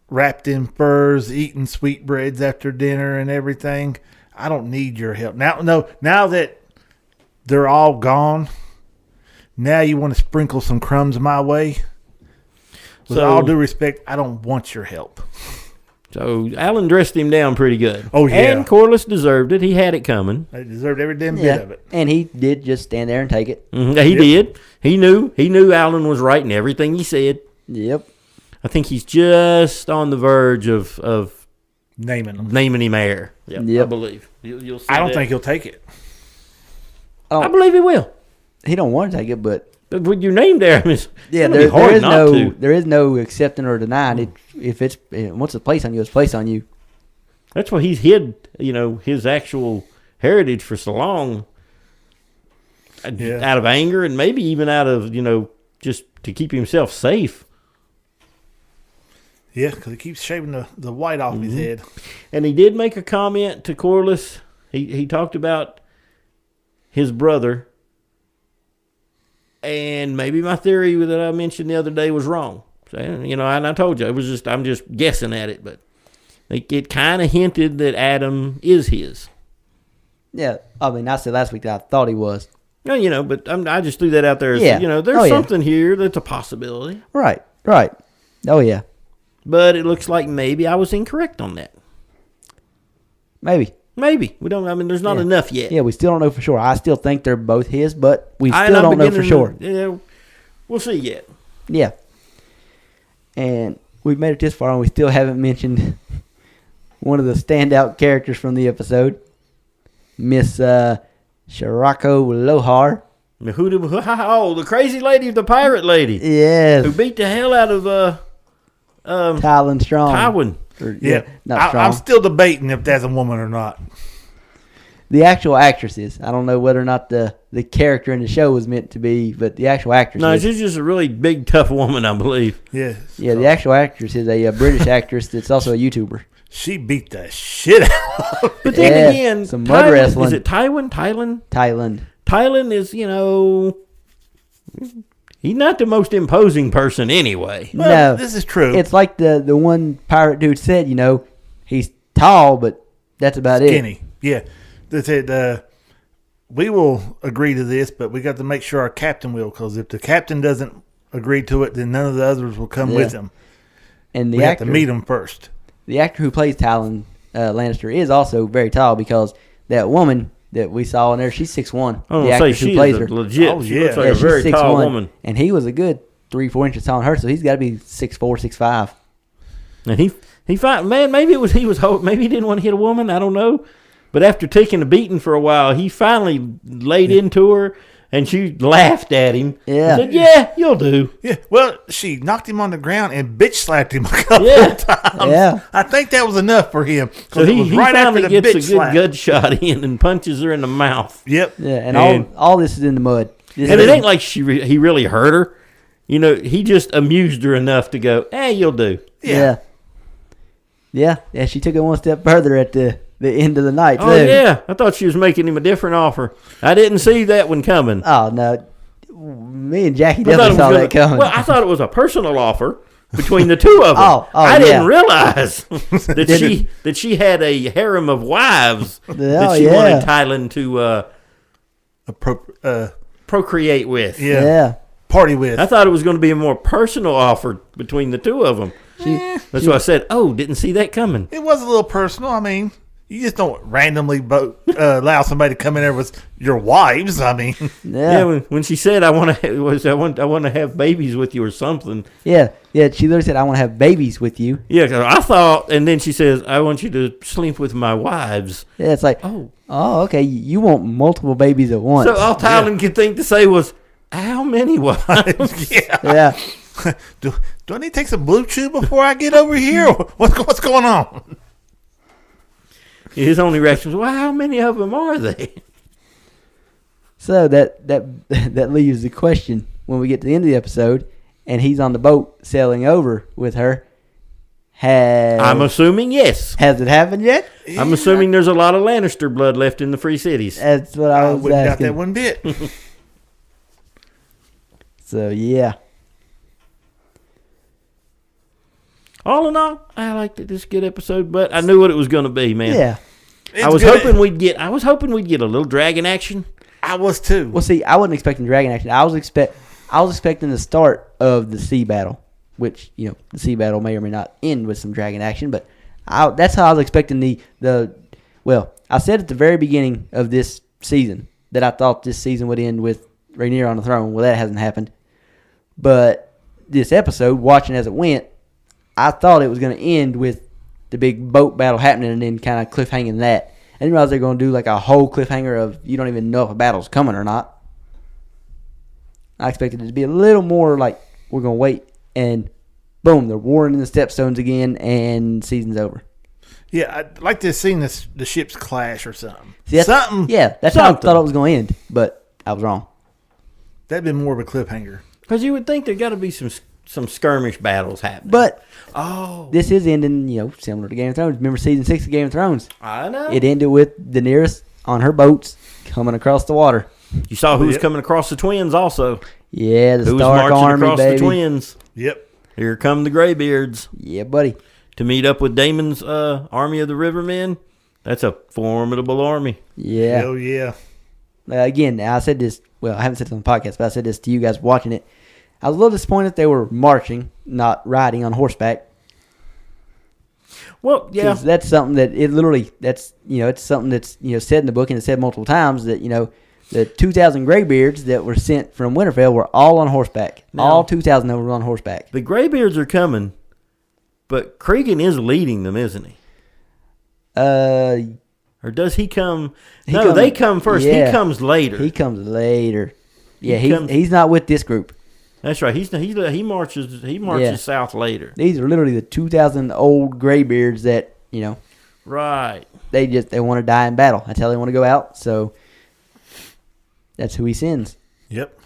wrapped in furs, eating sweetbreads after dinner and everything. I don't need your help. Now that they're all gone, now you want to sprinkle some crumbs my way. With all due respect, I don't want your help." So Alan dressed him down pretty good. Oh, yeah. And Corliss deserved it. He had it coming. They deserved every damn bit of it. And he did just stand there and take it. Mm-hmm. He did. He knew Alan was right in everything he said. Yep. I think he's just on the verge of naming him heir. Yep. I believe. You'll see I don't think he'll take it. I believe he will. He don't want to take it, but when you named him, there is no accepting or denying. If it's once it's placed on you, it's placed on you. That's why he's hid, his actual heritage for so long, out of anger and maybe even out of just to keep himself safe. Yeah, because he keeps shaving the white off his head. And he did make a comment to Corliss. He talked about his brother. And maybe my theory that I mentioned the other day was wrong. So, and I told you, I'm just guessing at it, but it kind of hinted that Adam is his. Yeah, I mean, I said last week that I thought he was. No, but I just threw that out there. As, there's something here that's a possibility. Right. Oh, yeah. But it looks like maybe I was incorrect on that. Maybe. We don't. There's not enough yet. Yeah, we still don't know for sure. I still think they're both his, but we still don't know for sure. We'll see yet. Yeah. And we've made it this far, and we still haven't mentioned one of the standout characters from the episode, Miss Shirako Lohar. The crazy lady, the pirate lady. Yes. Who beat the hell out of Tywin Strong. Not Strong. I'm still debating if that's a woman or not. The actual actress is. I don't know whether or not the character in the show was meant to be, but the actual actress is. She's just a really big, tough woman, I believe. Yes. Yeah, the actual actress is a British actress that's also a YouTuber. She beat the shit out of But then again, some mud wrestling. Is it Tywin? Tywin is, he's not the most imposing person anyway. Well, no, this is true. It's like the one pirate dude said, he's tall, but that's about Skinny. Yeah. They said, we will agree to this, but we got to make sure our captain will, because if the captain doesn't agree to it, then none of the others will come with him. And we have to meet him first. The actor who plays Tywin Lannister is also very tall, because that woman that we saw in there, she's 6'1". The actress who plays her. Legit. She looks like a very tall woman. And he was a good 3-4 inches taller than her, so he's got to be 6'4", 6'5". And he maybe maybe he didn't want to hit a woman, I don't know. But after taking a beating for a while, he finally laid into her, and she laughed at him. Yeah. And said, "Yeah, you'll do." Yeah. Well, she knocked him on the ground and bitch slapped him a couple of times. Yeah. I think that was enough for him. So he finally gets a good gut shot in and punches her in the mouth. Yep. Yeah, and all this is in the mud. And it ain't like he really hurt her. He just amused her enough to go, "You'll do." Yeah. Yeah, she took it one step further at the end of the night, too. Oh, yeah. I thought she was making him a different offer. I didn't see that one coming. Oh, no. Me and Jacky definitely saw that coming. Well, I thought it was a personal offer. between the two of them. I didn't realize that she had a harem of wives that she wanted Thailand to procreate with. Yeah. Party with. I thought it was going to be a more personal offer between the two of them. That's why I said, didn't see that coming. It was a little personal. I mean, you just don't randomly allow somebody to come in there with your wives. I mean, when she said I want to have babies with you or something. Yeah. She literally said I want to have babies with you. Yeah, 'cause I thought, and then she says I want you to sleep with my wives. Yeah, it's like okay, you want multiple babies at once. So all Thailand could think to say was, how many wives? Yeah. Do I need to take some blue chew before I get over here? What's going on? His only reaction was, well, how many of them are they? So that leaves the question when we get to the end of the episode and he's on the boat sailing over with her. I'm assuming yes. Has it happened yet? Yeah. I'm assuming there's a lot of Lannister blood left in the Free Cities. That's what I was asking. Got that one bit. So, yeah. All in all, I liked it. This good episode, but I knew what it was going to be, man. Yeah. I was hoping we'd get a little dragon action. I was too. Well, see, I wasn't expecting dragon action. I was expecting the start of the sea battle, which, the sea battle may or may not end with some dragon action, but that's how I was expecting well, I said at the very beginning of this season that I thought this season would end with Rhaenyra on the throne. Well, that hasn't happened. But this episode, watching as it went, I thought it was going to end with the big boat battle happening and then kind of cliffhanging that. I didn't realize they're going to do like a whole cliffhanger of you don't even know if a battle's coming or not. I expected it to be a little more like we're going to wait and boom, they're warring in the stepstones again and season's over. Yeah, I'd like to have seen the ships clash or something. See, that's how I thought it was going to end, but I was wrong. That'd been more of a cliffhanger. Because you would think there got to be some skirmish battles happening. But this is ending, similar to Game of Thrones. Remember season 6 of Game of Thrones? I know. It ended with Daenerys on her boats coming across the water. You saw who was coming across the twins also. Yeah, the Stark Army, across baby. The twins. Yep. Here come the Greybeards. Yeah, buddy. To meet up with Daemon's army of the Rivermen. That's a formidable army. Yeah. Hell yeah. Again, I said this, well, I haven't said this on the podcast, but I said this to you guys watching it. I was a little disappointed they were marching, not riding on horseback. Well, yeah. That's something that it's something that's, said in the book and it's said multiple times that, the 2,000 Greybeards that were sent from Winterfell were all on horseback. Now, all 2,000 of them were on horseback. The Greybeards are coming, but Cregan is leading them, isn't he? Or does he come? They come first. Yeah. He comes later. He comes later. Yeah, he's not with this group. That's right. He marches south later. These are literally the 2,000 old Greybeards that, Right. They want to die in battle. That's how they want to go out. So that's who he sends. Yep.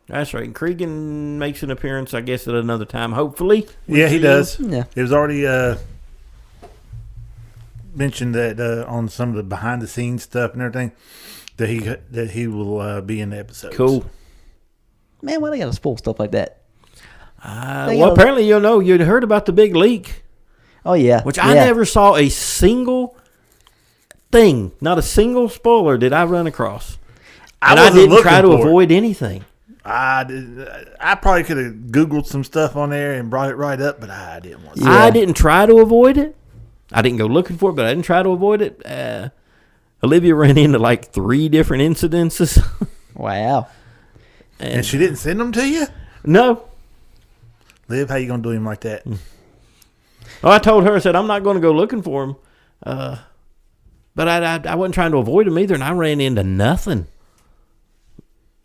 That's right. And Cregan makes an appearance, I guess, at another time, hopefully. Yeah, he does. Yeah. It was already mentioned that on some of the behind-the-scenes stuff and everything that he will be in the episode. Cool. Man, why they got to spoil stuff like that? Apparently, you'd heard about the big leak. Oh, yeah. Which I never saw a single thing, not a single spoiler did I run across. I didn't try to avoid anything. I probably could have Googled some stuff on there and brought it right up, but I didn't want to. Yeah. I didn't try to avoid it. I didn't go looking for it, but I didn't try to avoid it. Olivia ran into like 3 different incidences. Wow. And she didn't send them to you? No. Liv, how you going to do him like that? I told her, I said, I'm not going to go looking for him. But I wasn't trying to avoid him either, and I ran into nothing.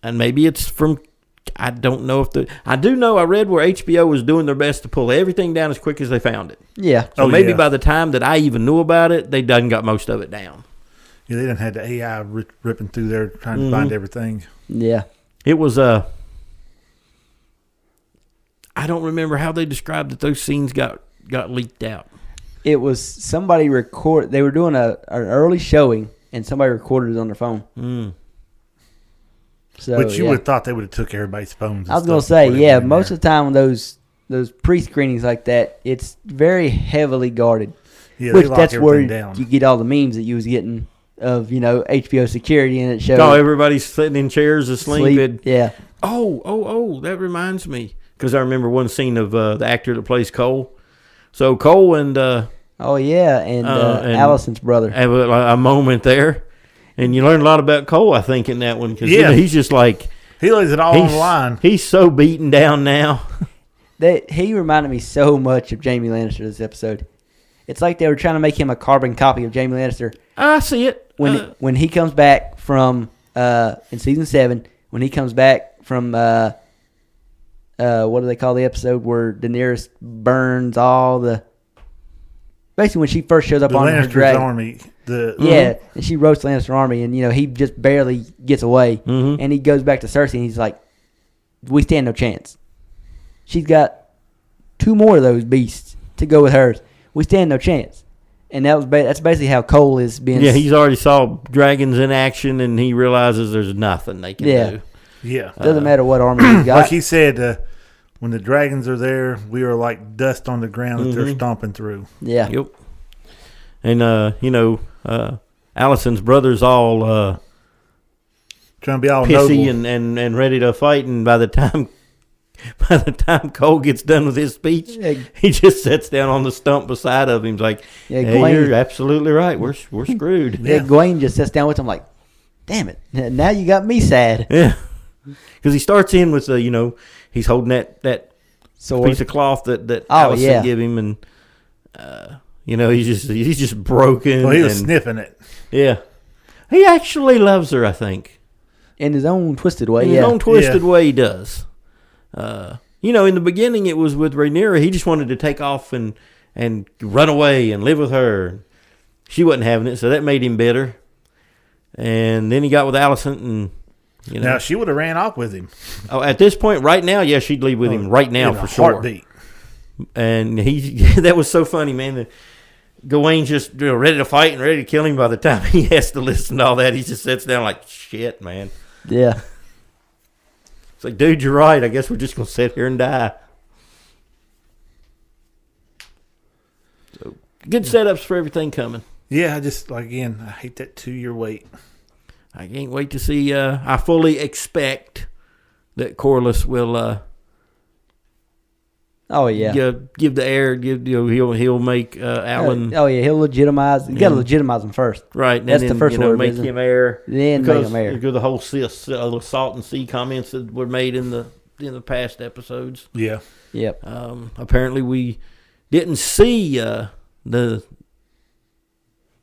And maybe it's from, I don't know I do know I read where HBO was doing their best to pull everything down as quick as they found it. Yeah. So maybe by the time that I even knew about it, they done got most of it down. Yeah, they didn't have the AI ripping through there trying to find everything. Yeah. It was, I don't remember how they described that those scenes got leaked out. It was somebody they were doing an early showing, and somebody recorded it on their phone. So, but you would have thought they would have took everybody's phones. I was going to say, most of the time when those those pre-screenings like that, it's very heavily guarded. Yeah, which that's where you get all the memes that you was getting of, HBO security, and it shows. Oh, everybody's sitting in chairs asleep. Yeah. Oh, that reminds me. Because I remember one scene of the actor that plays Cole. So Cole and... and Allison's brother. Have a moment there. And you learn a lot about Cole, I think, in that one. Because he's just like... He lays it all on the line. He's so beaten down now. He reminded me so much of Jaime Lannister this episode. It's like they were trying to make him a carbon copy of Jaime Lannister. I see it. When he comes back from in season 7, when he comes back from what do they call the episode where Daenerys burns all the... Basically, when she first shows up on her dragon army, and she roasts Lannister army, and he just barely gets away, and he goes back to Cersei, and he's like, "We stand no chance." She's got 2 more of those beasts to go with hers. We stand no chance, and that's basically how Cole is being. Yeah, he's already saw dragons in action, and he realizes there's nothing they can do. Yeah, doesn't matter what army he's got. Like he said. When the dragons are there, we are like dust on the ground that they're stomping through. Yeah. Yep. And Allison's brother's all trying to be all pissy noble. and ready to fight, and by the time Cole gets done with his speech, he just sits down on the stump beside of him. He's like, "Hey, you're absolutely right. We're screwed." Yeah, Gawain just sits down with him like, "Damn it! Now you got me sad." Yeah. Because he starts in with he's holding that sword. Piece of cloth that Allison gave him, and he's just broken. Well, he was sniffing it. Yeah, he actually loves her, I think, in his own twisted way. In his own twisted way, he does. In the beginning, it was with Rhaenyra. He just wanted to take off and run away and live with her. She wasn't having it, so that made him bitter. And then he got with Allison and. Now, she would have ran off with him. Oh, at this point, right now, yeah, she'd leave with him right now for sure. Heartbeat. And that was so funny, man. Gawain's just ready to fight and ready to kill him. By the time he has to listen to all that, he just sits down like, shit, man. Yeah. It's like, dude, you're right. I guess we're just going to sit here and die. So, good setups for everything coming. Yeah, I hate that 2-year wait. I can't wait to see. I fully expect that Corlys will. Give the heir. He'll make Alan. He'll legitimize. You got to legitimize him first. Right. That's the first order. Make him heir. Then make him heir. The whole salt and sea comments that were made in the past episodes. Yeah. Yep. Apparently we didn't see the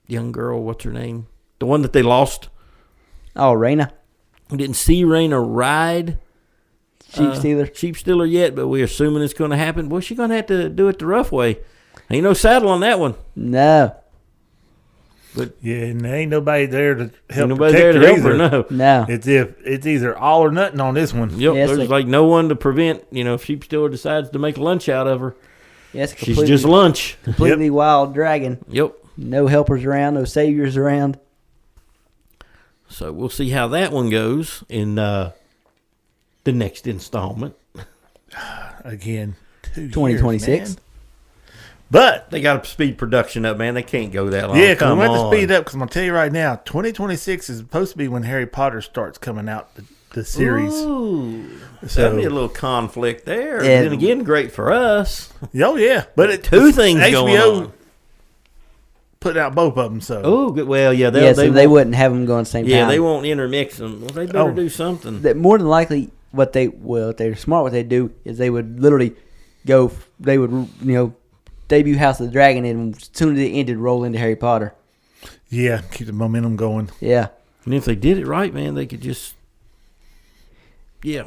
young girl. What's her name? The one that they lost. Oh, Rhaena. We didn't see Rhaena ride Sheep Stealer yet, but we're assuming it's going to happen. Boy, she's going to have to do it the rough way. Ain't no saddle on that one. No. But and there ain't nobody there to help. Nobody there to help her. No. It's either all or nothing on this one. Yep. There's like no one to prevent. If Sheep Stealer decides to make lunch out of her. Yes. She's just lunch. Completely wild dragon. Yep. No helpers around. No saviors around. So we'll see how that one goes in the next installment. Again, 2026. But they got to speed production up, man. They can't go that long. Yeah, because I'm going to speed it up because I'm going to tell you right now, 2026 is supposed to be when Harry Potter starts coming out, the series. Ooh. So that'd be a little conflict there. And then again, great for us. Oh, yeah. But two things going on. Putting out both of them, so. Oh, good. Well, yeah. They wouldn't have them going at the same time. Yeah, they won't intermix them. Well, they better do something. More than likely, if they're smart, what they do is they would literally debut House of the Dragon, and as soon as it ended, roll into Harry Potter. Yeah, keep the momentum going. Yeah. And if they did it right, man, they could just... Yeah.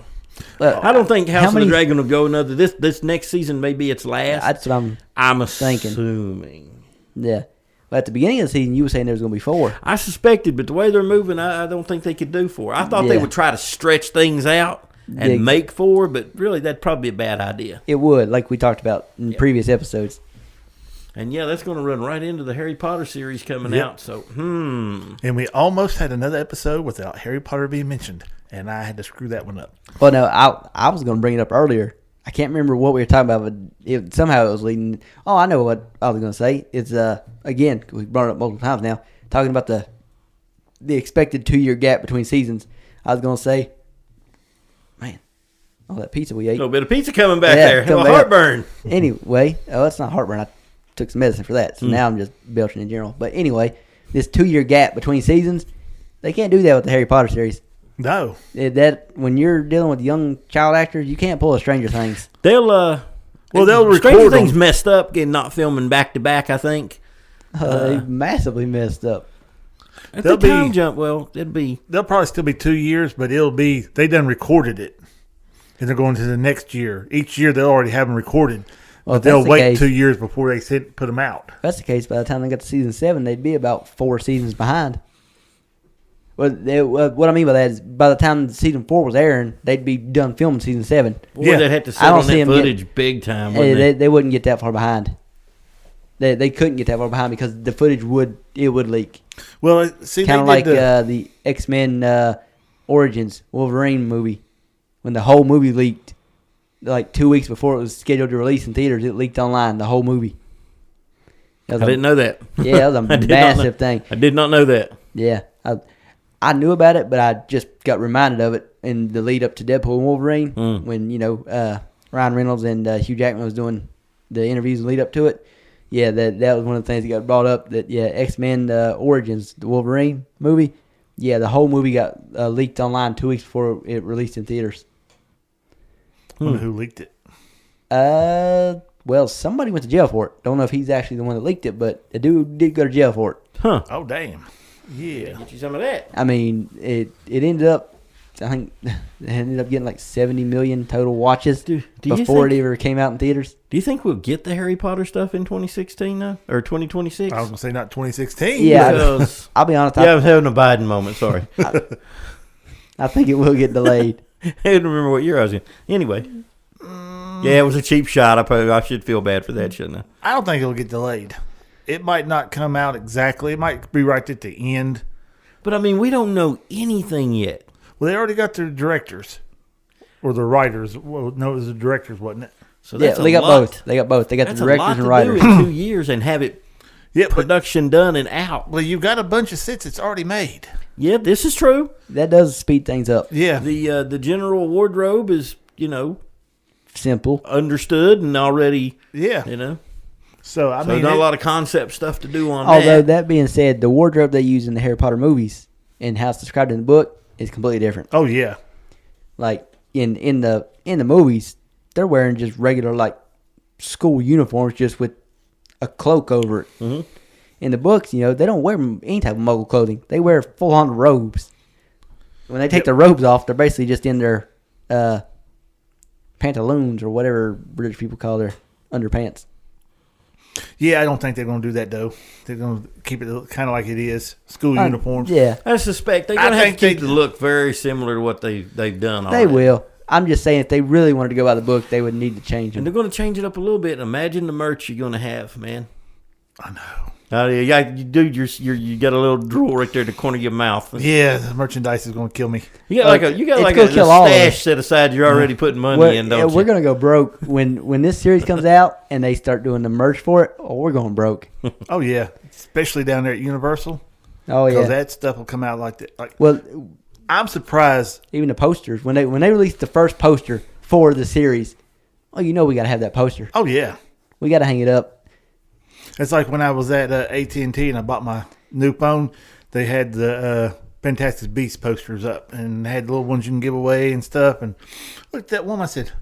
I don't think House of the Dragon will go another... This next season may be its last. That's what I'm thinking. Assuming. Yeah. But at the beginning of the season, you were saying there was going to be 4. I suspected, but the way they're moving, I don't think they could do 4. I thought they would try to stretch things out and make 4, but really that'd probably be a bad idea. It would, like we talked about in previous episodes. And that's going to run right into the Harry Potter series coming out. So, And we almost had another episode without Harry Potter being mentioned, and I had to screw that one up. Well, no, I was going to bring it up earlier. I can't remember what we were talking about, but somehow it was leading. Oh, I know what I was going to say. It's again, we brought it up multiple times now, talking about the expected 2-year gap between seasons. I was going to say, man, all that pizza we ate. A little bit of pizza coming back there. Heartburn. Anyway, it's not heartburn. I took some medicine for that, so now I'm just belching in general. But anyway, this 2-year gap between seasons, they can't do that with the Harry Potter series. No. That when you're dealing with young child actors, you can't pull a Stranger Things. They'll record Stranger Things messed up, getting not filming back to back. I think they massively messed up. The time jump. Well, they'll probably still be 2 years, but they done recorded it, and they're going to the next year. Each year they'll already have them recorded, but they'll wait 2 years before they put them out. If that's the case, by the time they got to season 7, they'd be about 4 seasons behind. What I mean by that is, by the time season 4 was airing, they'd be done filming season 7. Boy, they'd have to sit on that footage big time. They wouldn't get that far behind. They couldn't get that far behind because the footage would leak. Well, see, kind of like the X-Men Origins Wolverine movie, when the whole movie leaked, like 2 weeks before it was scheduled to release in theaters. It leaked online, the whole movie. I didn't know that. Yeah, that was a massive thing. I did not know that. Yeah, I knew about it, but I just got reminded of it in the lead up to Deadpool and Wolverine when Ryan Reynolds and Hugh Jackman was doing the interviews and lead up to it. Yeah, that was one of the things that got brought up. That X-Men Origins, the Wolverine movie. Yeah, the whole movie got leaked online 2 weeks before it released in theaters. I wonder who leaked it. Well, somebody went to jail for it. Don't know if he's actually the one that leaked it, but the dude did go to jail for it. Huh? Oh, damn. Yeah. Get you some of that. I mean, it ended up, I think, it ended up getting like 70 million total watches before it ever came out in theaters. Do you think we'll get the Harry Potter stuff in 2016 now? Or 2026? I was going to say not 2016. Yeah, I'll be honest. I'm having a Biden moment, sorry. I think it will get delayed. I didn't remember what year I was in. Anyway. Yeah, it was a cheap shot. I should feel bad for that, shouldn't I? I don't think it'll get delayed. It might not come out exactly. It might be right at the end. But, I mean, we don't know anything yet. Well, they already got their directors. Or the writers. Well, no, it was the directors, wasn't it? So they got both. They got both. They got the directors and writers. Do in 2 years and have it production done and out. Well, you've got a bunch of sets that's already made. Yeah, this is true. That does speed things up. Yeah. The general wardrobe is, simple, understood, and already, So, I mean, not a lot of concept stuff to do on although that being said, the wardrobe they use in the Harry Potter movies and how it's described in the book is completely different. Oh, yeah. Like, in the movies, they're wearing just regular, like, school uniforms just with a cloak over it. Mm-hmm. In the books, they don't wear any type of Muggle clothing. They wear full-on robes. When they take their robes off, they're basically just in their pantaloons or whatever British people call their underpants. Yeah, I don't think they're going to do that, though. They're going to keep it kind of like it is. School uniforms. Yeah. I suspect they're going to have to keep the look very similar to what they've done already. They will. I'm just saying if they really wanted to go by the book, they would need to change them. And they're going to change it up a little bit. Imagine the merch you're going to have, man. I know. You got a little drool right there at the corner of your mouth. Yeah, the merchandise is going to kill me. You got a stash set aside. You're already putting money in, don't you? We're going to go broke when this series comes out and they start doing the merch for it. Oh, we're going broke. Oh yeah, especially down there at Universal. Oh yeah, because that stuff will come out like that. Well, I'm surprised. Even the posters when they released the first poster for the series. Oh, we got to have that poster. Oh yeah, we got to hang it up. It's like when I was at AT&T and I bought my new phone. They had the Fantastic Beasts posters up and they had little ones you can give away and stuff. And I looked at that one. I said,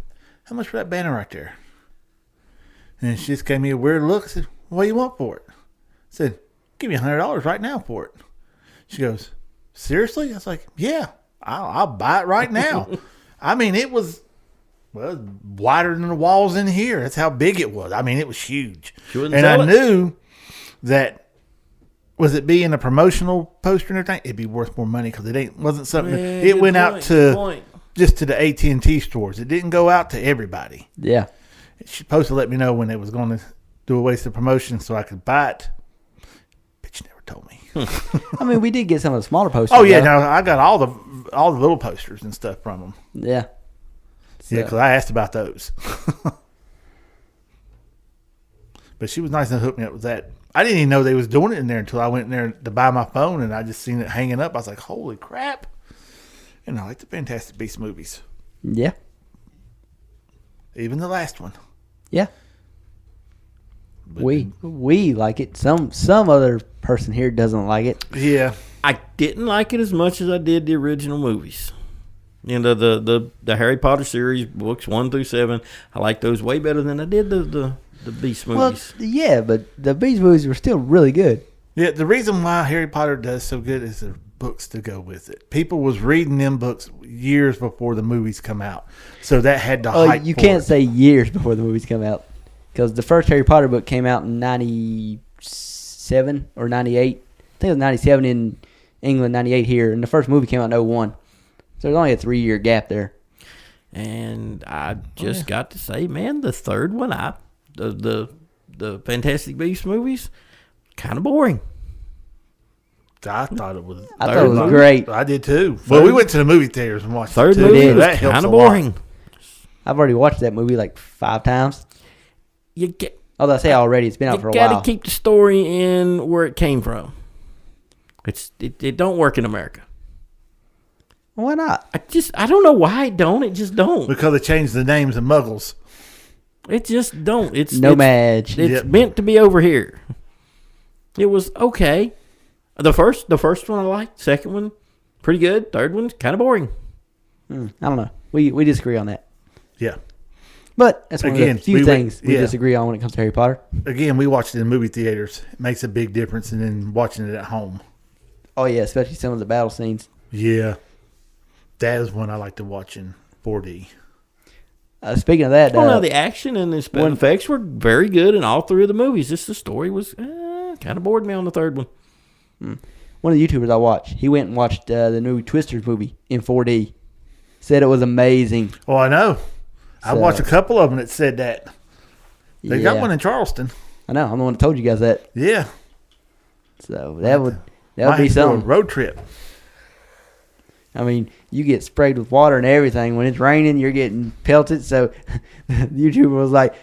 "How much for that banner right there?" And she just gave me a weird look. I said, "What do you want for it?" I said, "Give me $100 right now for it." She goes, "Seriously?" I was like, "Yeah, I'll buy it right now." I mean, it was wider than the walls in here. That's how big it was. I mean, it was huge. And I knew that, was it being a promotional poster and everything, it'd be worth more money because it wasn't something. It went out to just to the AT&T stores. It didn't go out to everybody. Yeah. She's supposed to let me know when it was going to do a waste of promotion so I could buy it. Bitch never told me. I mean, we did get some of the smaller posters. Oh yeah, no, I got all the little posters and stuff from them. Yeah. So. Yeah, because I asked about those. But she was nice enough to hook me up with that. I didn't even know they was doing it in there until I went in there to buy my phone, and I just seen it hanging up. I was like, holy crap. And I like the Fantastic Beasts movies. Yeah. Even the last one. Yeah. But we like it. Some other person here doesn't like it. Yeah. I didn't like it as much as I did the original movies. You know, the Harry Potter series, books 1 through 7. I like those way better than I did the Beast movies. Well, yeah, but the Beast movies were still really good. Yeah, the reason why Harry Potter does so good is the books to go with it. People was reading them books years before the movies come out, so that had to hype. You can't say years before the movies come out, because the first Harry Potter book came out in 97 or 98. I think it was 97 in England, 98 here, and the first movie came out in 01. So there's only a 3-year gap there. And I just got to say, man, the third one, the Fantastic Beasts movies, kind of boring. I thought it was. I thought it was great. I did too. Well, we went to the movie theaters and watched third it too. movie. Was kind of boring. I've already watched that movie like 5 times. Although I say already, it's been out for a while. You got to keep the story in where it came from. It don't work in America. Why not? I don't know why it don't. It just don't. Because they changed the names of Muggles. It just don't. It's Nomads. It's meant to be over here. It was okay. The first one I liked. Second one, pretty good. Third one, kind of boring. I don't know. We disagree on that. Yeah. But that's one of the few things we disagree on when it comes to Harry Potter. Again, we watched it in movie theaters. It makes a big difference than watching it at home. Oh, yeah, especially some of the battle scenes. Yeah. That is one I like to watch in 4D. Speaking of that... Well, now the action and the special effects were very good in all 3 of the movies. Just the story was kind of bored me on the third one. One of the YouTubers I watch, he went and watched the new Twisters movie in 4D. Said it was amazing. Oh, I know. I watched a couple of them that said that. They got one in Charleston. I know. I'm the one that told you guys that. Yeah. So that would be something. A road trip. I mean, you get sprayed with water and everything. When it's raining, you're getting pelted. So the YouTuber was like,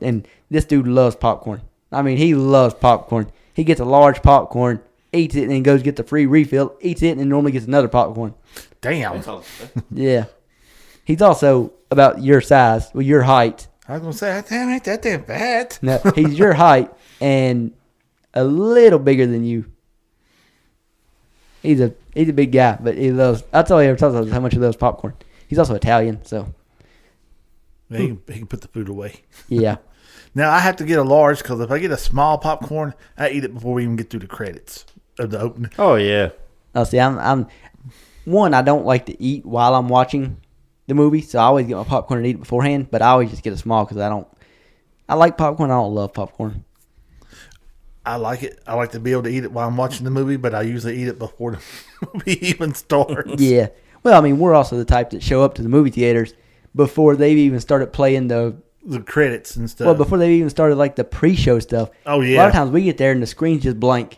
and this dude loves popcorn. I mean, he loves popcorn. He gets a large popcorn, eats it, and then goes get the free refill, eats it, and then normally gets another popcorn. Damn. Yeah. He's also about your size, well, your height. I was going to say, damn, ain't that damn fat. No, he's your height and a little bigger than you. He's a big guy, but he loves. That's all he ever tells us how much he loves popcorn. He's also Italian, so yeah, he can put the food away. Yeah. Now I have to get a large because if I get a small popcorn, I eat it before we even get through the credits of the opening. Oh yeah. Oh, see, I'm one. I don't like to eat while I'm watching the movie, so I always get my popcorn and eat it beforehand. But I always just get a small because I like popcorn. I don't love popcorn. I like it. I like to be able to eat it while I'm watching the movie, but I usually eat it before the movie even starts. Yeah. Well, I mean, we're also the type that show up to the movie theaters before they've even started playing the credits and stuff. Well, before they've even started like the pre-show stuff. Oh, yeah. A lot of times we get there and the screen's just blank.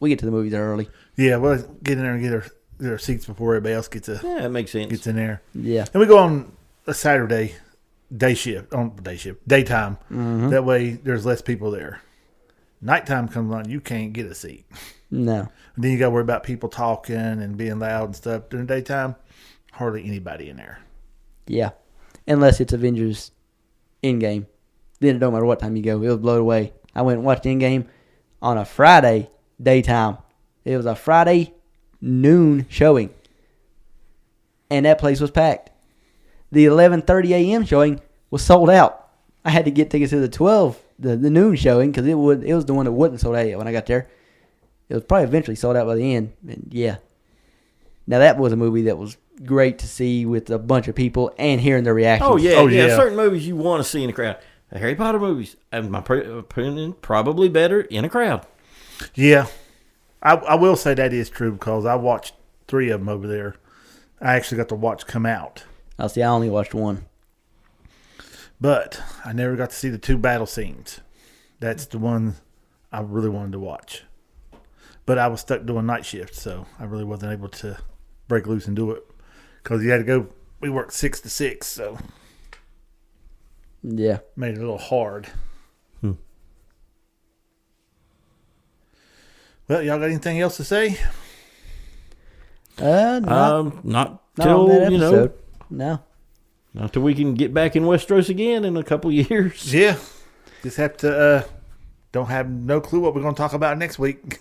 We get to the movies early. Yeah, we'll get in there and get our seats before everybody else gets that makes sense. Gets in there. Yeah. And we go on a Saturday daytime. Mm-hmm. That way there's less people there. Nighttime comes on, you can't get a seat. No. And then you got to worry about people talking and being loud and stuff. During the daytime, hardly anybody in there. Yeah. Unless it's Avengers Endgame. Then it don't matter what time you go. It'll blow it away. I went and watched Endgame on a Friday daytime. It was a Friday noon showing. And that place was packed. The 11:30 a.m. showing was sold out. I had to get tickets to the noon showing because it was the one that wasn't sold out yet when I got there. It was probably eventually sold out by the end. And yeah. Now that was a movie that was great to see with a bunch of people and hearing their reactions. Oh yeah. Certain movies you want to see in a crowd. The Harry Potter movies, in my opinion, probably better in a crowd. Yeah. I will say that is true because I watched 3 of them over there. I actually got to watch come out. I only watched 1. But I never got to see the 2 battle scenes. That's the one I really wanted to watch. But I was stuck doing night shift, so I really wasn't able to break loose and do it. Because you had to go we worked 6 to 6, so yeah, made it a little hard. Well, y'all got anything else to say? Not till no. Not till we can get back in Westeros again in a couple years. Yeah, just have to. Don't have no clue what we're going to talk about next week.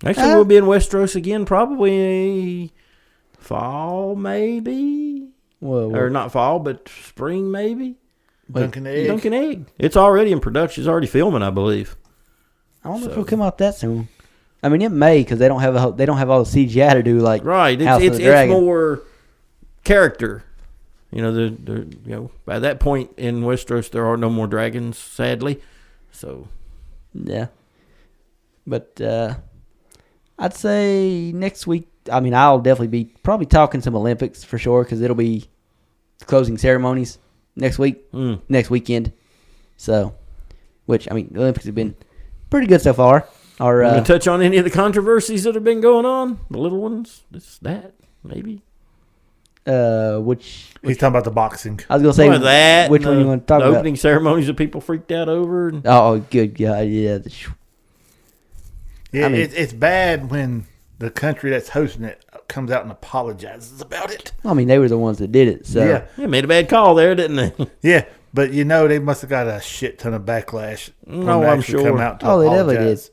Actually, we'll be in Westeros again probably fall, maybe. Well, or not fall, but spring, maybe. Dunkin' Egg. Dunkin' Egg. It's already in production. It's already filming, I believe. I don't know if it'll come out that soon. I mean, it may because they don't have all the CGI to do like right. It's more character. By that point in Westeros, there are no more dragons, sadly. So, yeah. But I'd say next week. I mean, I'll definitely be probably talking some Olympics for sure because it'll be closing ceremonies next week, next weekend. So, which I mean, the Olympics have been pretty good so far. You want to touch on any of the controversies that have been going on? The little ones? That, maybe? Which he's talking about the boxing. I was going to say that. Which one you want to talk about? The opening ceremonies that people freaked out over. Oh, good God, yeah. Yeah, I mean, it's bad when the country that's hosting it comes out and apologizes about it. I mean, they were the ones that did it. So yeah, they made a bad call there, didn't they? Yeah, but they must have got a shit ton of backlash. No, I'm sure. Come out to they definitely did.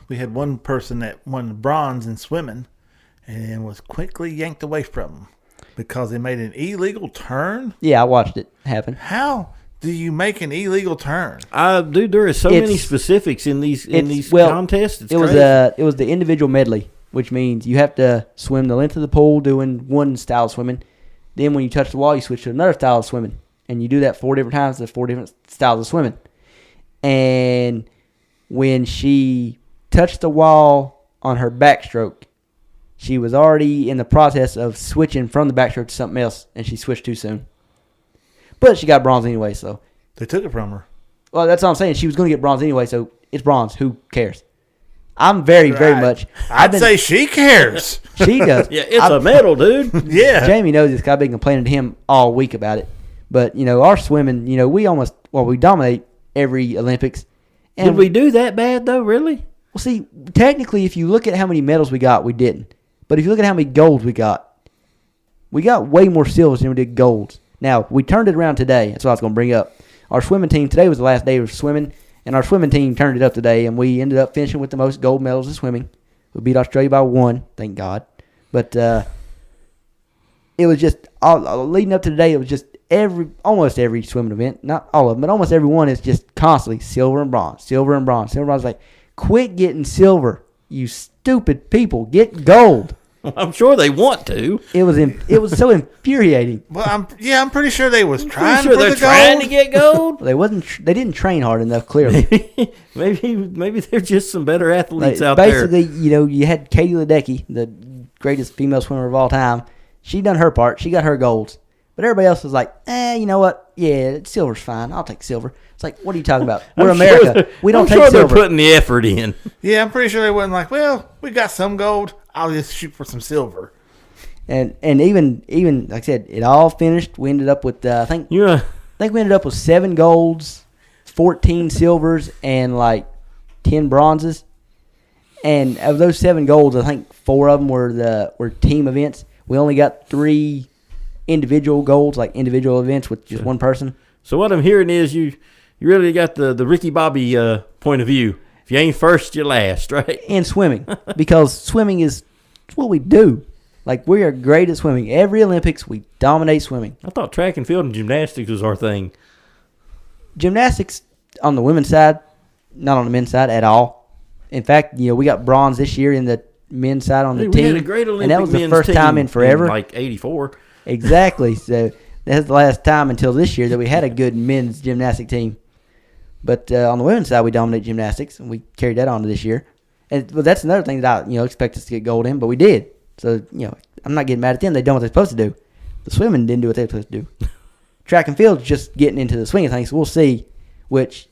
We had one person that won bronze in swimming and was quickly yanked away from them because they made an illegal turn. Yeah, I watched it happen. How do you make an illegal turn? Dude, there is so many specifics in these contests. It was the individual medley, which means you have to swim the length of the pool doing one style of swimming. Then when you touch the wall, you switch to another style of swimming, and you do that 4 different times. There's 4 different styles of swimming, and when she touched the wall on her backstroke, she was already in the process of switching from the backstroke to something else, and she switched too soon. But she got bronze anyway, so. They took it from her. Well, that's what I'm saying. She was going to get bronze anyway, so it's bronze. Who cares? I'm very much. I'd say she cares. She does. Yeah, it's a medal, dude. Yeah. Jamie knows this because I've been complaining to him all week about it. But, our swimming, we dominate every Olympics. And did we do that bad, though, really? Well, see, technically, if you look at how many medals we got, we didn't. But if you look at how many golds we got way more silvers than we did golds. Now, we turned it around today. That's what I was going to bring up. Our swimming team, today was the last day of swimming, and our swimming team turned it up today, and we ended up finishing with the most gold medals in swimming. We beat Australia by 1, thank God. But it was just, leading up to today, it was just almost every swimming event, not all of them, but almost every one is just constantly silver and bronze, silver and bronze, silver and bronze. Like, quit getting silver, you stupid people. Get gold. I'm sure they want to. It was so infuriating. Well, I'm pretty sure they was trying. Sure they're trying to get gold. They didn't train hard enough. Clearly, maybe they're just some better athletes out basically, there. Basically, you had Katie Ledecky, the greatest female swimmer of all time. She done her part. She got her golds. But everybody else was like, you know what? Yeah, silver's fine. I'll take silver. It's like, what are you talking about? We're America. We don't take silver. They're putting the effort in. Yeah, I'm pretty sure they wasn't like, well, we got some gold. I'll just shoot for some silver. And even like I said, it all finished. We ended up with I think we ended up with 7 golds, 14 silvers, and like 10 bronzes. And of those 7 golds, I think 4 of them were team events. We only got 3 individual golds, like individual events with just one person. So what I'm hearing is you really got the Ricky Bobby point of view. If you ain't first, you're last, right? And swimming, because swimming is what we do. Like, we are great at swimming. Every Olympics, we dominate swimming. I thought track and field and gymnastics was our thing. Gymnastics on the women's side, not on the men's side at all. In fact, we got bronze this year in the men's side on the team. We had a great Olympic, and that was the first time in forever. Like 84. Exactly. So that's the last time until this year that we had a good men's gymnastic team. But on the women's side, we dominate gymnastics, and we carried that on to this year. And that's another thing that I expect us to get gold in, but we did. So, I'm not getting mad at them. They done what they're supposed to do. The swimming didn't do what they were supposed to do. Track and field just getting into the swing of things. So we'll see which,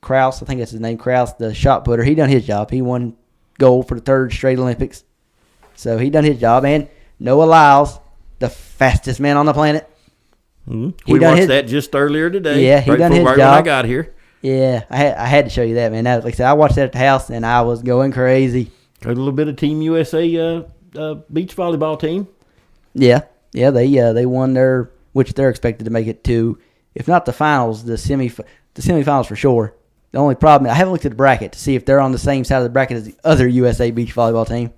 Krause, I think that's his name, Krause, the shot putter, he done his job. He won gold for the 3rd straight Olympics. So he done his job. And Noah Lyles, the fastest man on the planet. Mm-hmm. We watched that just earlier today. Yeah, he done his job. Right when I got here. Yeah, I had to show you that, man. Like I said, I watched that at the house, and I was going crazy. A little bit of Team USA beach volleyball team. Yeah, they won which they're expected to make it to, if not the finals, the semifinals for sure. The only problem, I haven't looked at the bracket to see if they're on the same side of the bracket as the other USA beach volleyball team.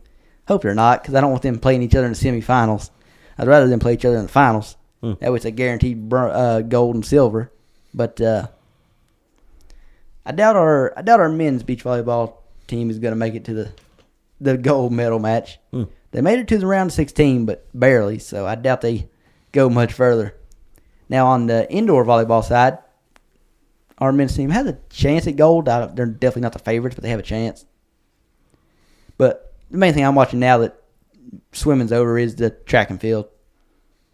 Hope they're not, because I don't want them playing each other in the semifinals. I'd rather them play each other in the finals. That way it's a guaranteed gold and silver. But I doubt our men's beach volleyball team is going to make it to the gold medal match. They made it to the round of 16, but barely, so I doubt they go much further. Now, on the indoor volleyball side, our men's team has a chance at gold. They're definitely not the favorites, but they have a chance. But the main thing I'm watching now that swimming's over is the track and field.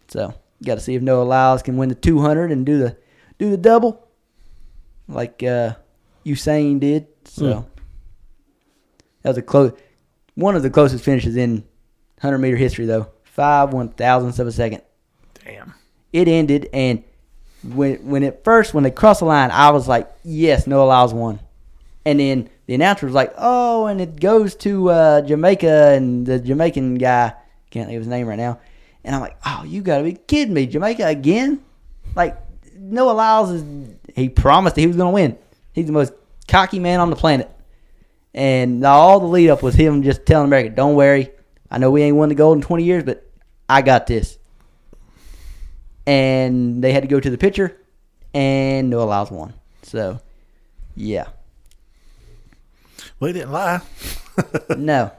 So, got to see if Noah Lyles can win the 200 and do the double like Usain did. So, that was one of the closest finishes in 100-meter history, though. 5 1,000ths of a second. Damn. It ended, and when they crossed the line, I was like, yes, Noah Lyles won. And then the announcer was like, oh, and it goes to Jamaica, and the Jamaican guy, can't think of his name right now. And I'm like, oh, you got to be kidding me. Jamaica again? Like, Noah Lyles, he promised that he was going to win. He's the most cocky man on the planet. And all the lead-up was him just telling America, don't worry. I know we ain't won the gold in 20 years, but I got this. And they had to go to the pitcher, and Noah Lyles won. So, yeah. Well, he didn't lie. No.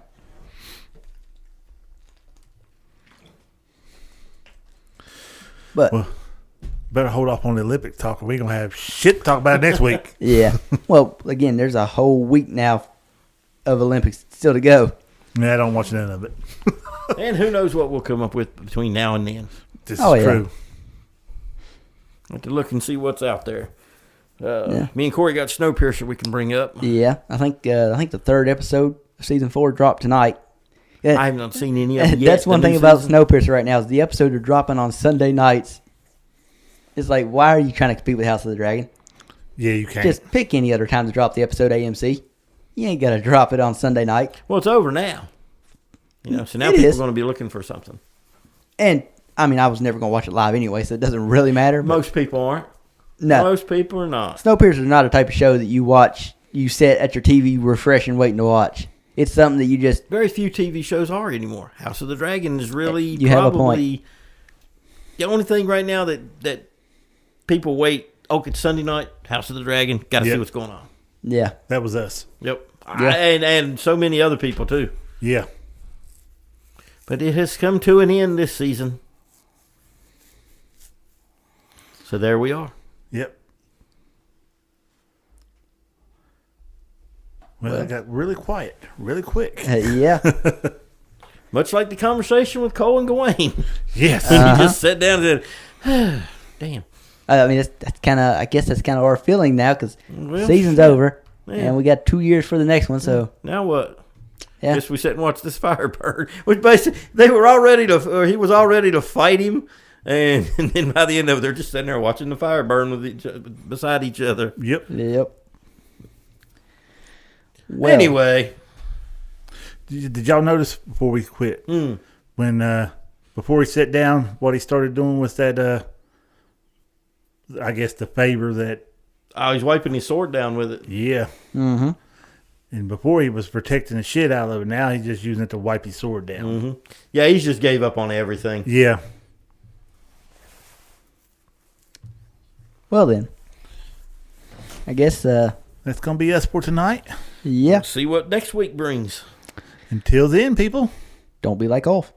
But better hold off on the Olympic talk, or we're going to have shit to talk about next week. Yeah. Well, again, there's a whole week now of Olympics still to go. Yeah, I don't watch none of it. And who knows what we'll come up with between now and then. This is true. I have to look and see what's out there. Me and Corey got Snowpiercer we can bring up. Yeah, I think the 3rd episode of season 4 dropped tonight. I have not seen any of it yet. That's one thing about Snowpiercer right now is the episodes are dropping on Sunday nights. It's like, why are you trying to compete with House of the Dragon? Yeah, you can't. Just pick any other time to drop the episode AMC. You ain't got to drop it on Sunday night. Well, it's over now. So now people are going to be looking for something. And, I mean, I was never going to watch it live anyway, so it doesn't really matter. Most people aren't. No. Most people are not. Snowpiercer is not a type of show that you watch, you sit at your TV refreshing, waiting to watch. It's something that you just... Very few TV shows are anymore. House of the Dragon is really you have a point. The only thing right now that people wait, it's Sunday night, House of the Dragon, got to see what's going on. Yeah. That was us. Yep. Yeah. And so many other people, too. Yeah. But it has come to an end this season. So there we are. Yep. Well, it got really quiet, really quick. Yeah. Much like the conversation with Cole and Gawain. Yes. He just sat down and said, damn. I mean, that's kind of. I guess that's kind of our feeling now because season's over, and we got 2 years for the next one. So now what? Yeah. Guess we sat and watched this fire burn. Which basically they were all ready to. Or he was all ready to fight him, and then by the end of it, they're just sitting there watching the fire burn with beside each other. Yep. Well, anyway, did y'all notice before we quit when before he sat down, what he started doing was that I guess the favor that he's wiping his sword down with it. Yeah. Mm-hmm. And before he was protecting the shit out of it. Now he's just using it to wipe his sword down. Mm-hmm. Yeah, he just gave up on everything. Yeah. Well then, I guess that's gonna be us for tonight. Yeah. Let's see what next week brings. Until then, people, don't be like Ulf.